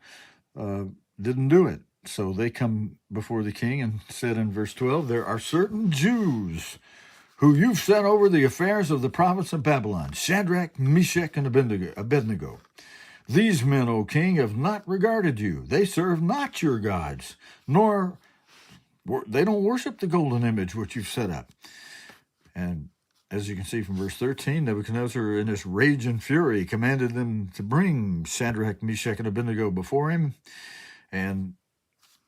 didn't do it. So they come before the king and said in verse 12, there are certain Jews who you've set over the affairs of the province of Babylon, Shadrach, Meshach, and Abednego. These men, O king, have not regarded you. They serve not your gods, nor they don't worship the golden image which you've set up. And as you can see from verse 13, Nebuchadnezzar, in his rage and fury, commanded them to bring Shadrach, Meshach, and Abednego before him. And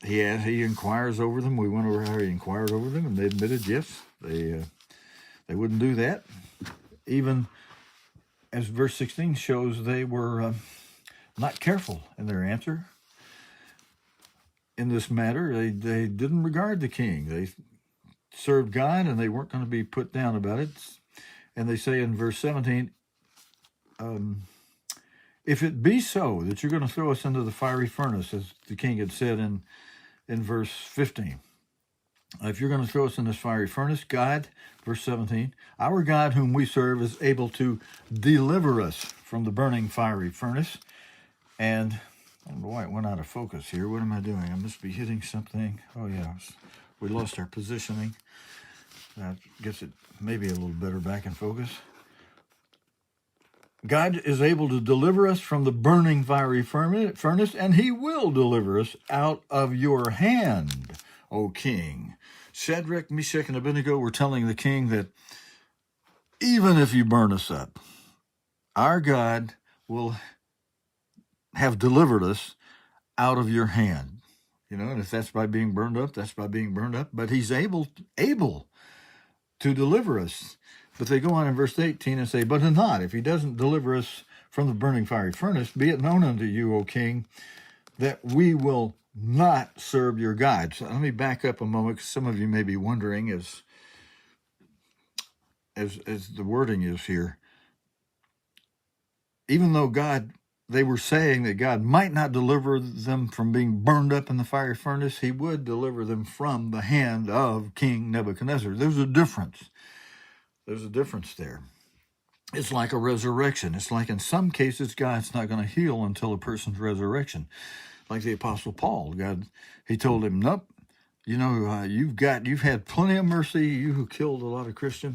he inquires over them. We went over how he inquired over them, and they admitted, yes, they wouldn't do that. Even as verse 16 shows, they were not careful in their answer. In this matter, they didn't regard the king. They served God, and they weren't going to be put down about it. And they say in verse 17, if it be so that you're going to throw us into the fiery furnace, as the king had said in verse 15, if you're going to throw us in this fiery furnace, God, verse 17, our God whom we serve is able to deliver us from the burning fiery furnace. And I don't know why it went out of focus here. What am I doing? I must be hitting something. Oh, yeah, we lost our positioning. I guess it may be a little better back in focus. God is able to deliver us from the burning fiery furnace, and he will deliver us out of your hand, O king. Shadrach, Meshach, and Abednego were telling the king that even if you burn us up, our God will have delivered us out of your hand. You know, and if that's by being burned up, that's by being burned up. But he's able to deliver us. But they go on in verse 18 and say, but not, if he doesn't deliver us from the burning fiery furnace, be it known unto you, O king, that we will not serve your gods. So let me back up a moment, because some of you may be wondering, as the wording is here, even though they were saying that God might not deliver them from being burned up in the fiery furnace, he would deliver them from the hand of King Nebuchadnezzar. There's a difference. There's a difference there. It's like a resurrection. It's like in some cases, God's not going to heal until a person's resurrection. Like the Apostle Paul, he told him, nope, you know, you've had plenty of mercy, you who killed a lot of Christians.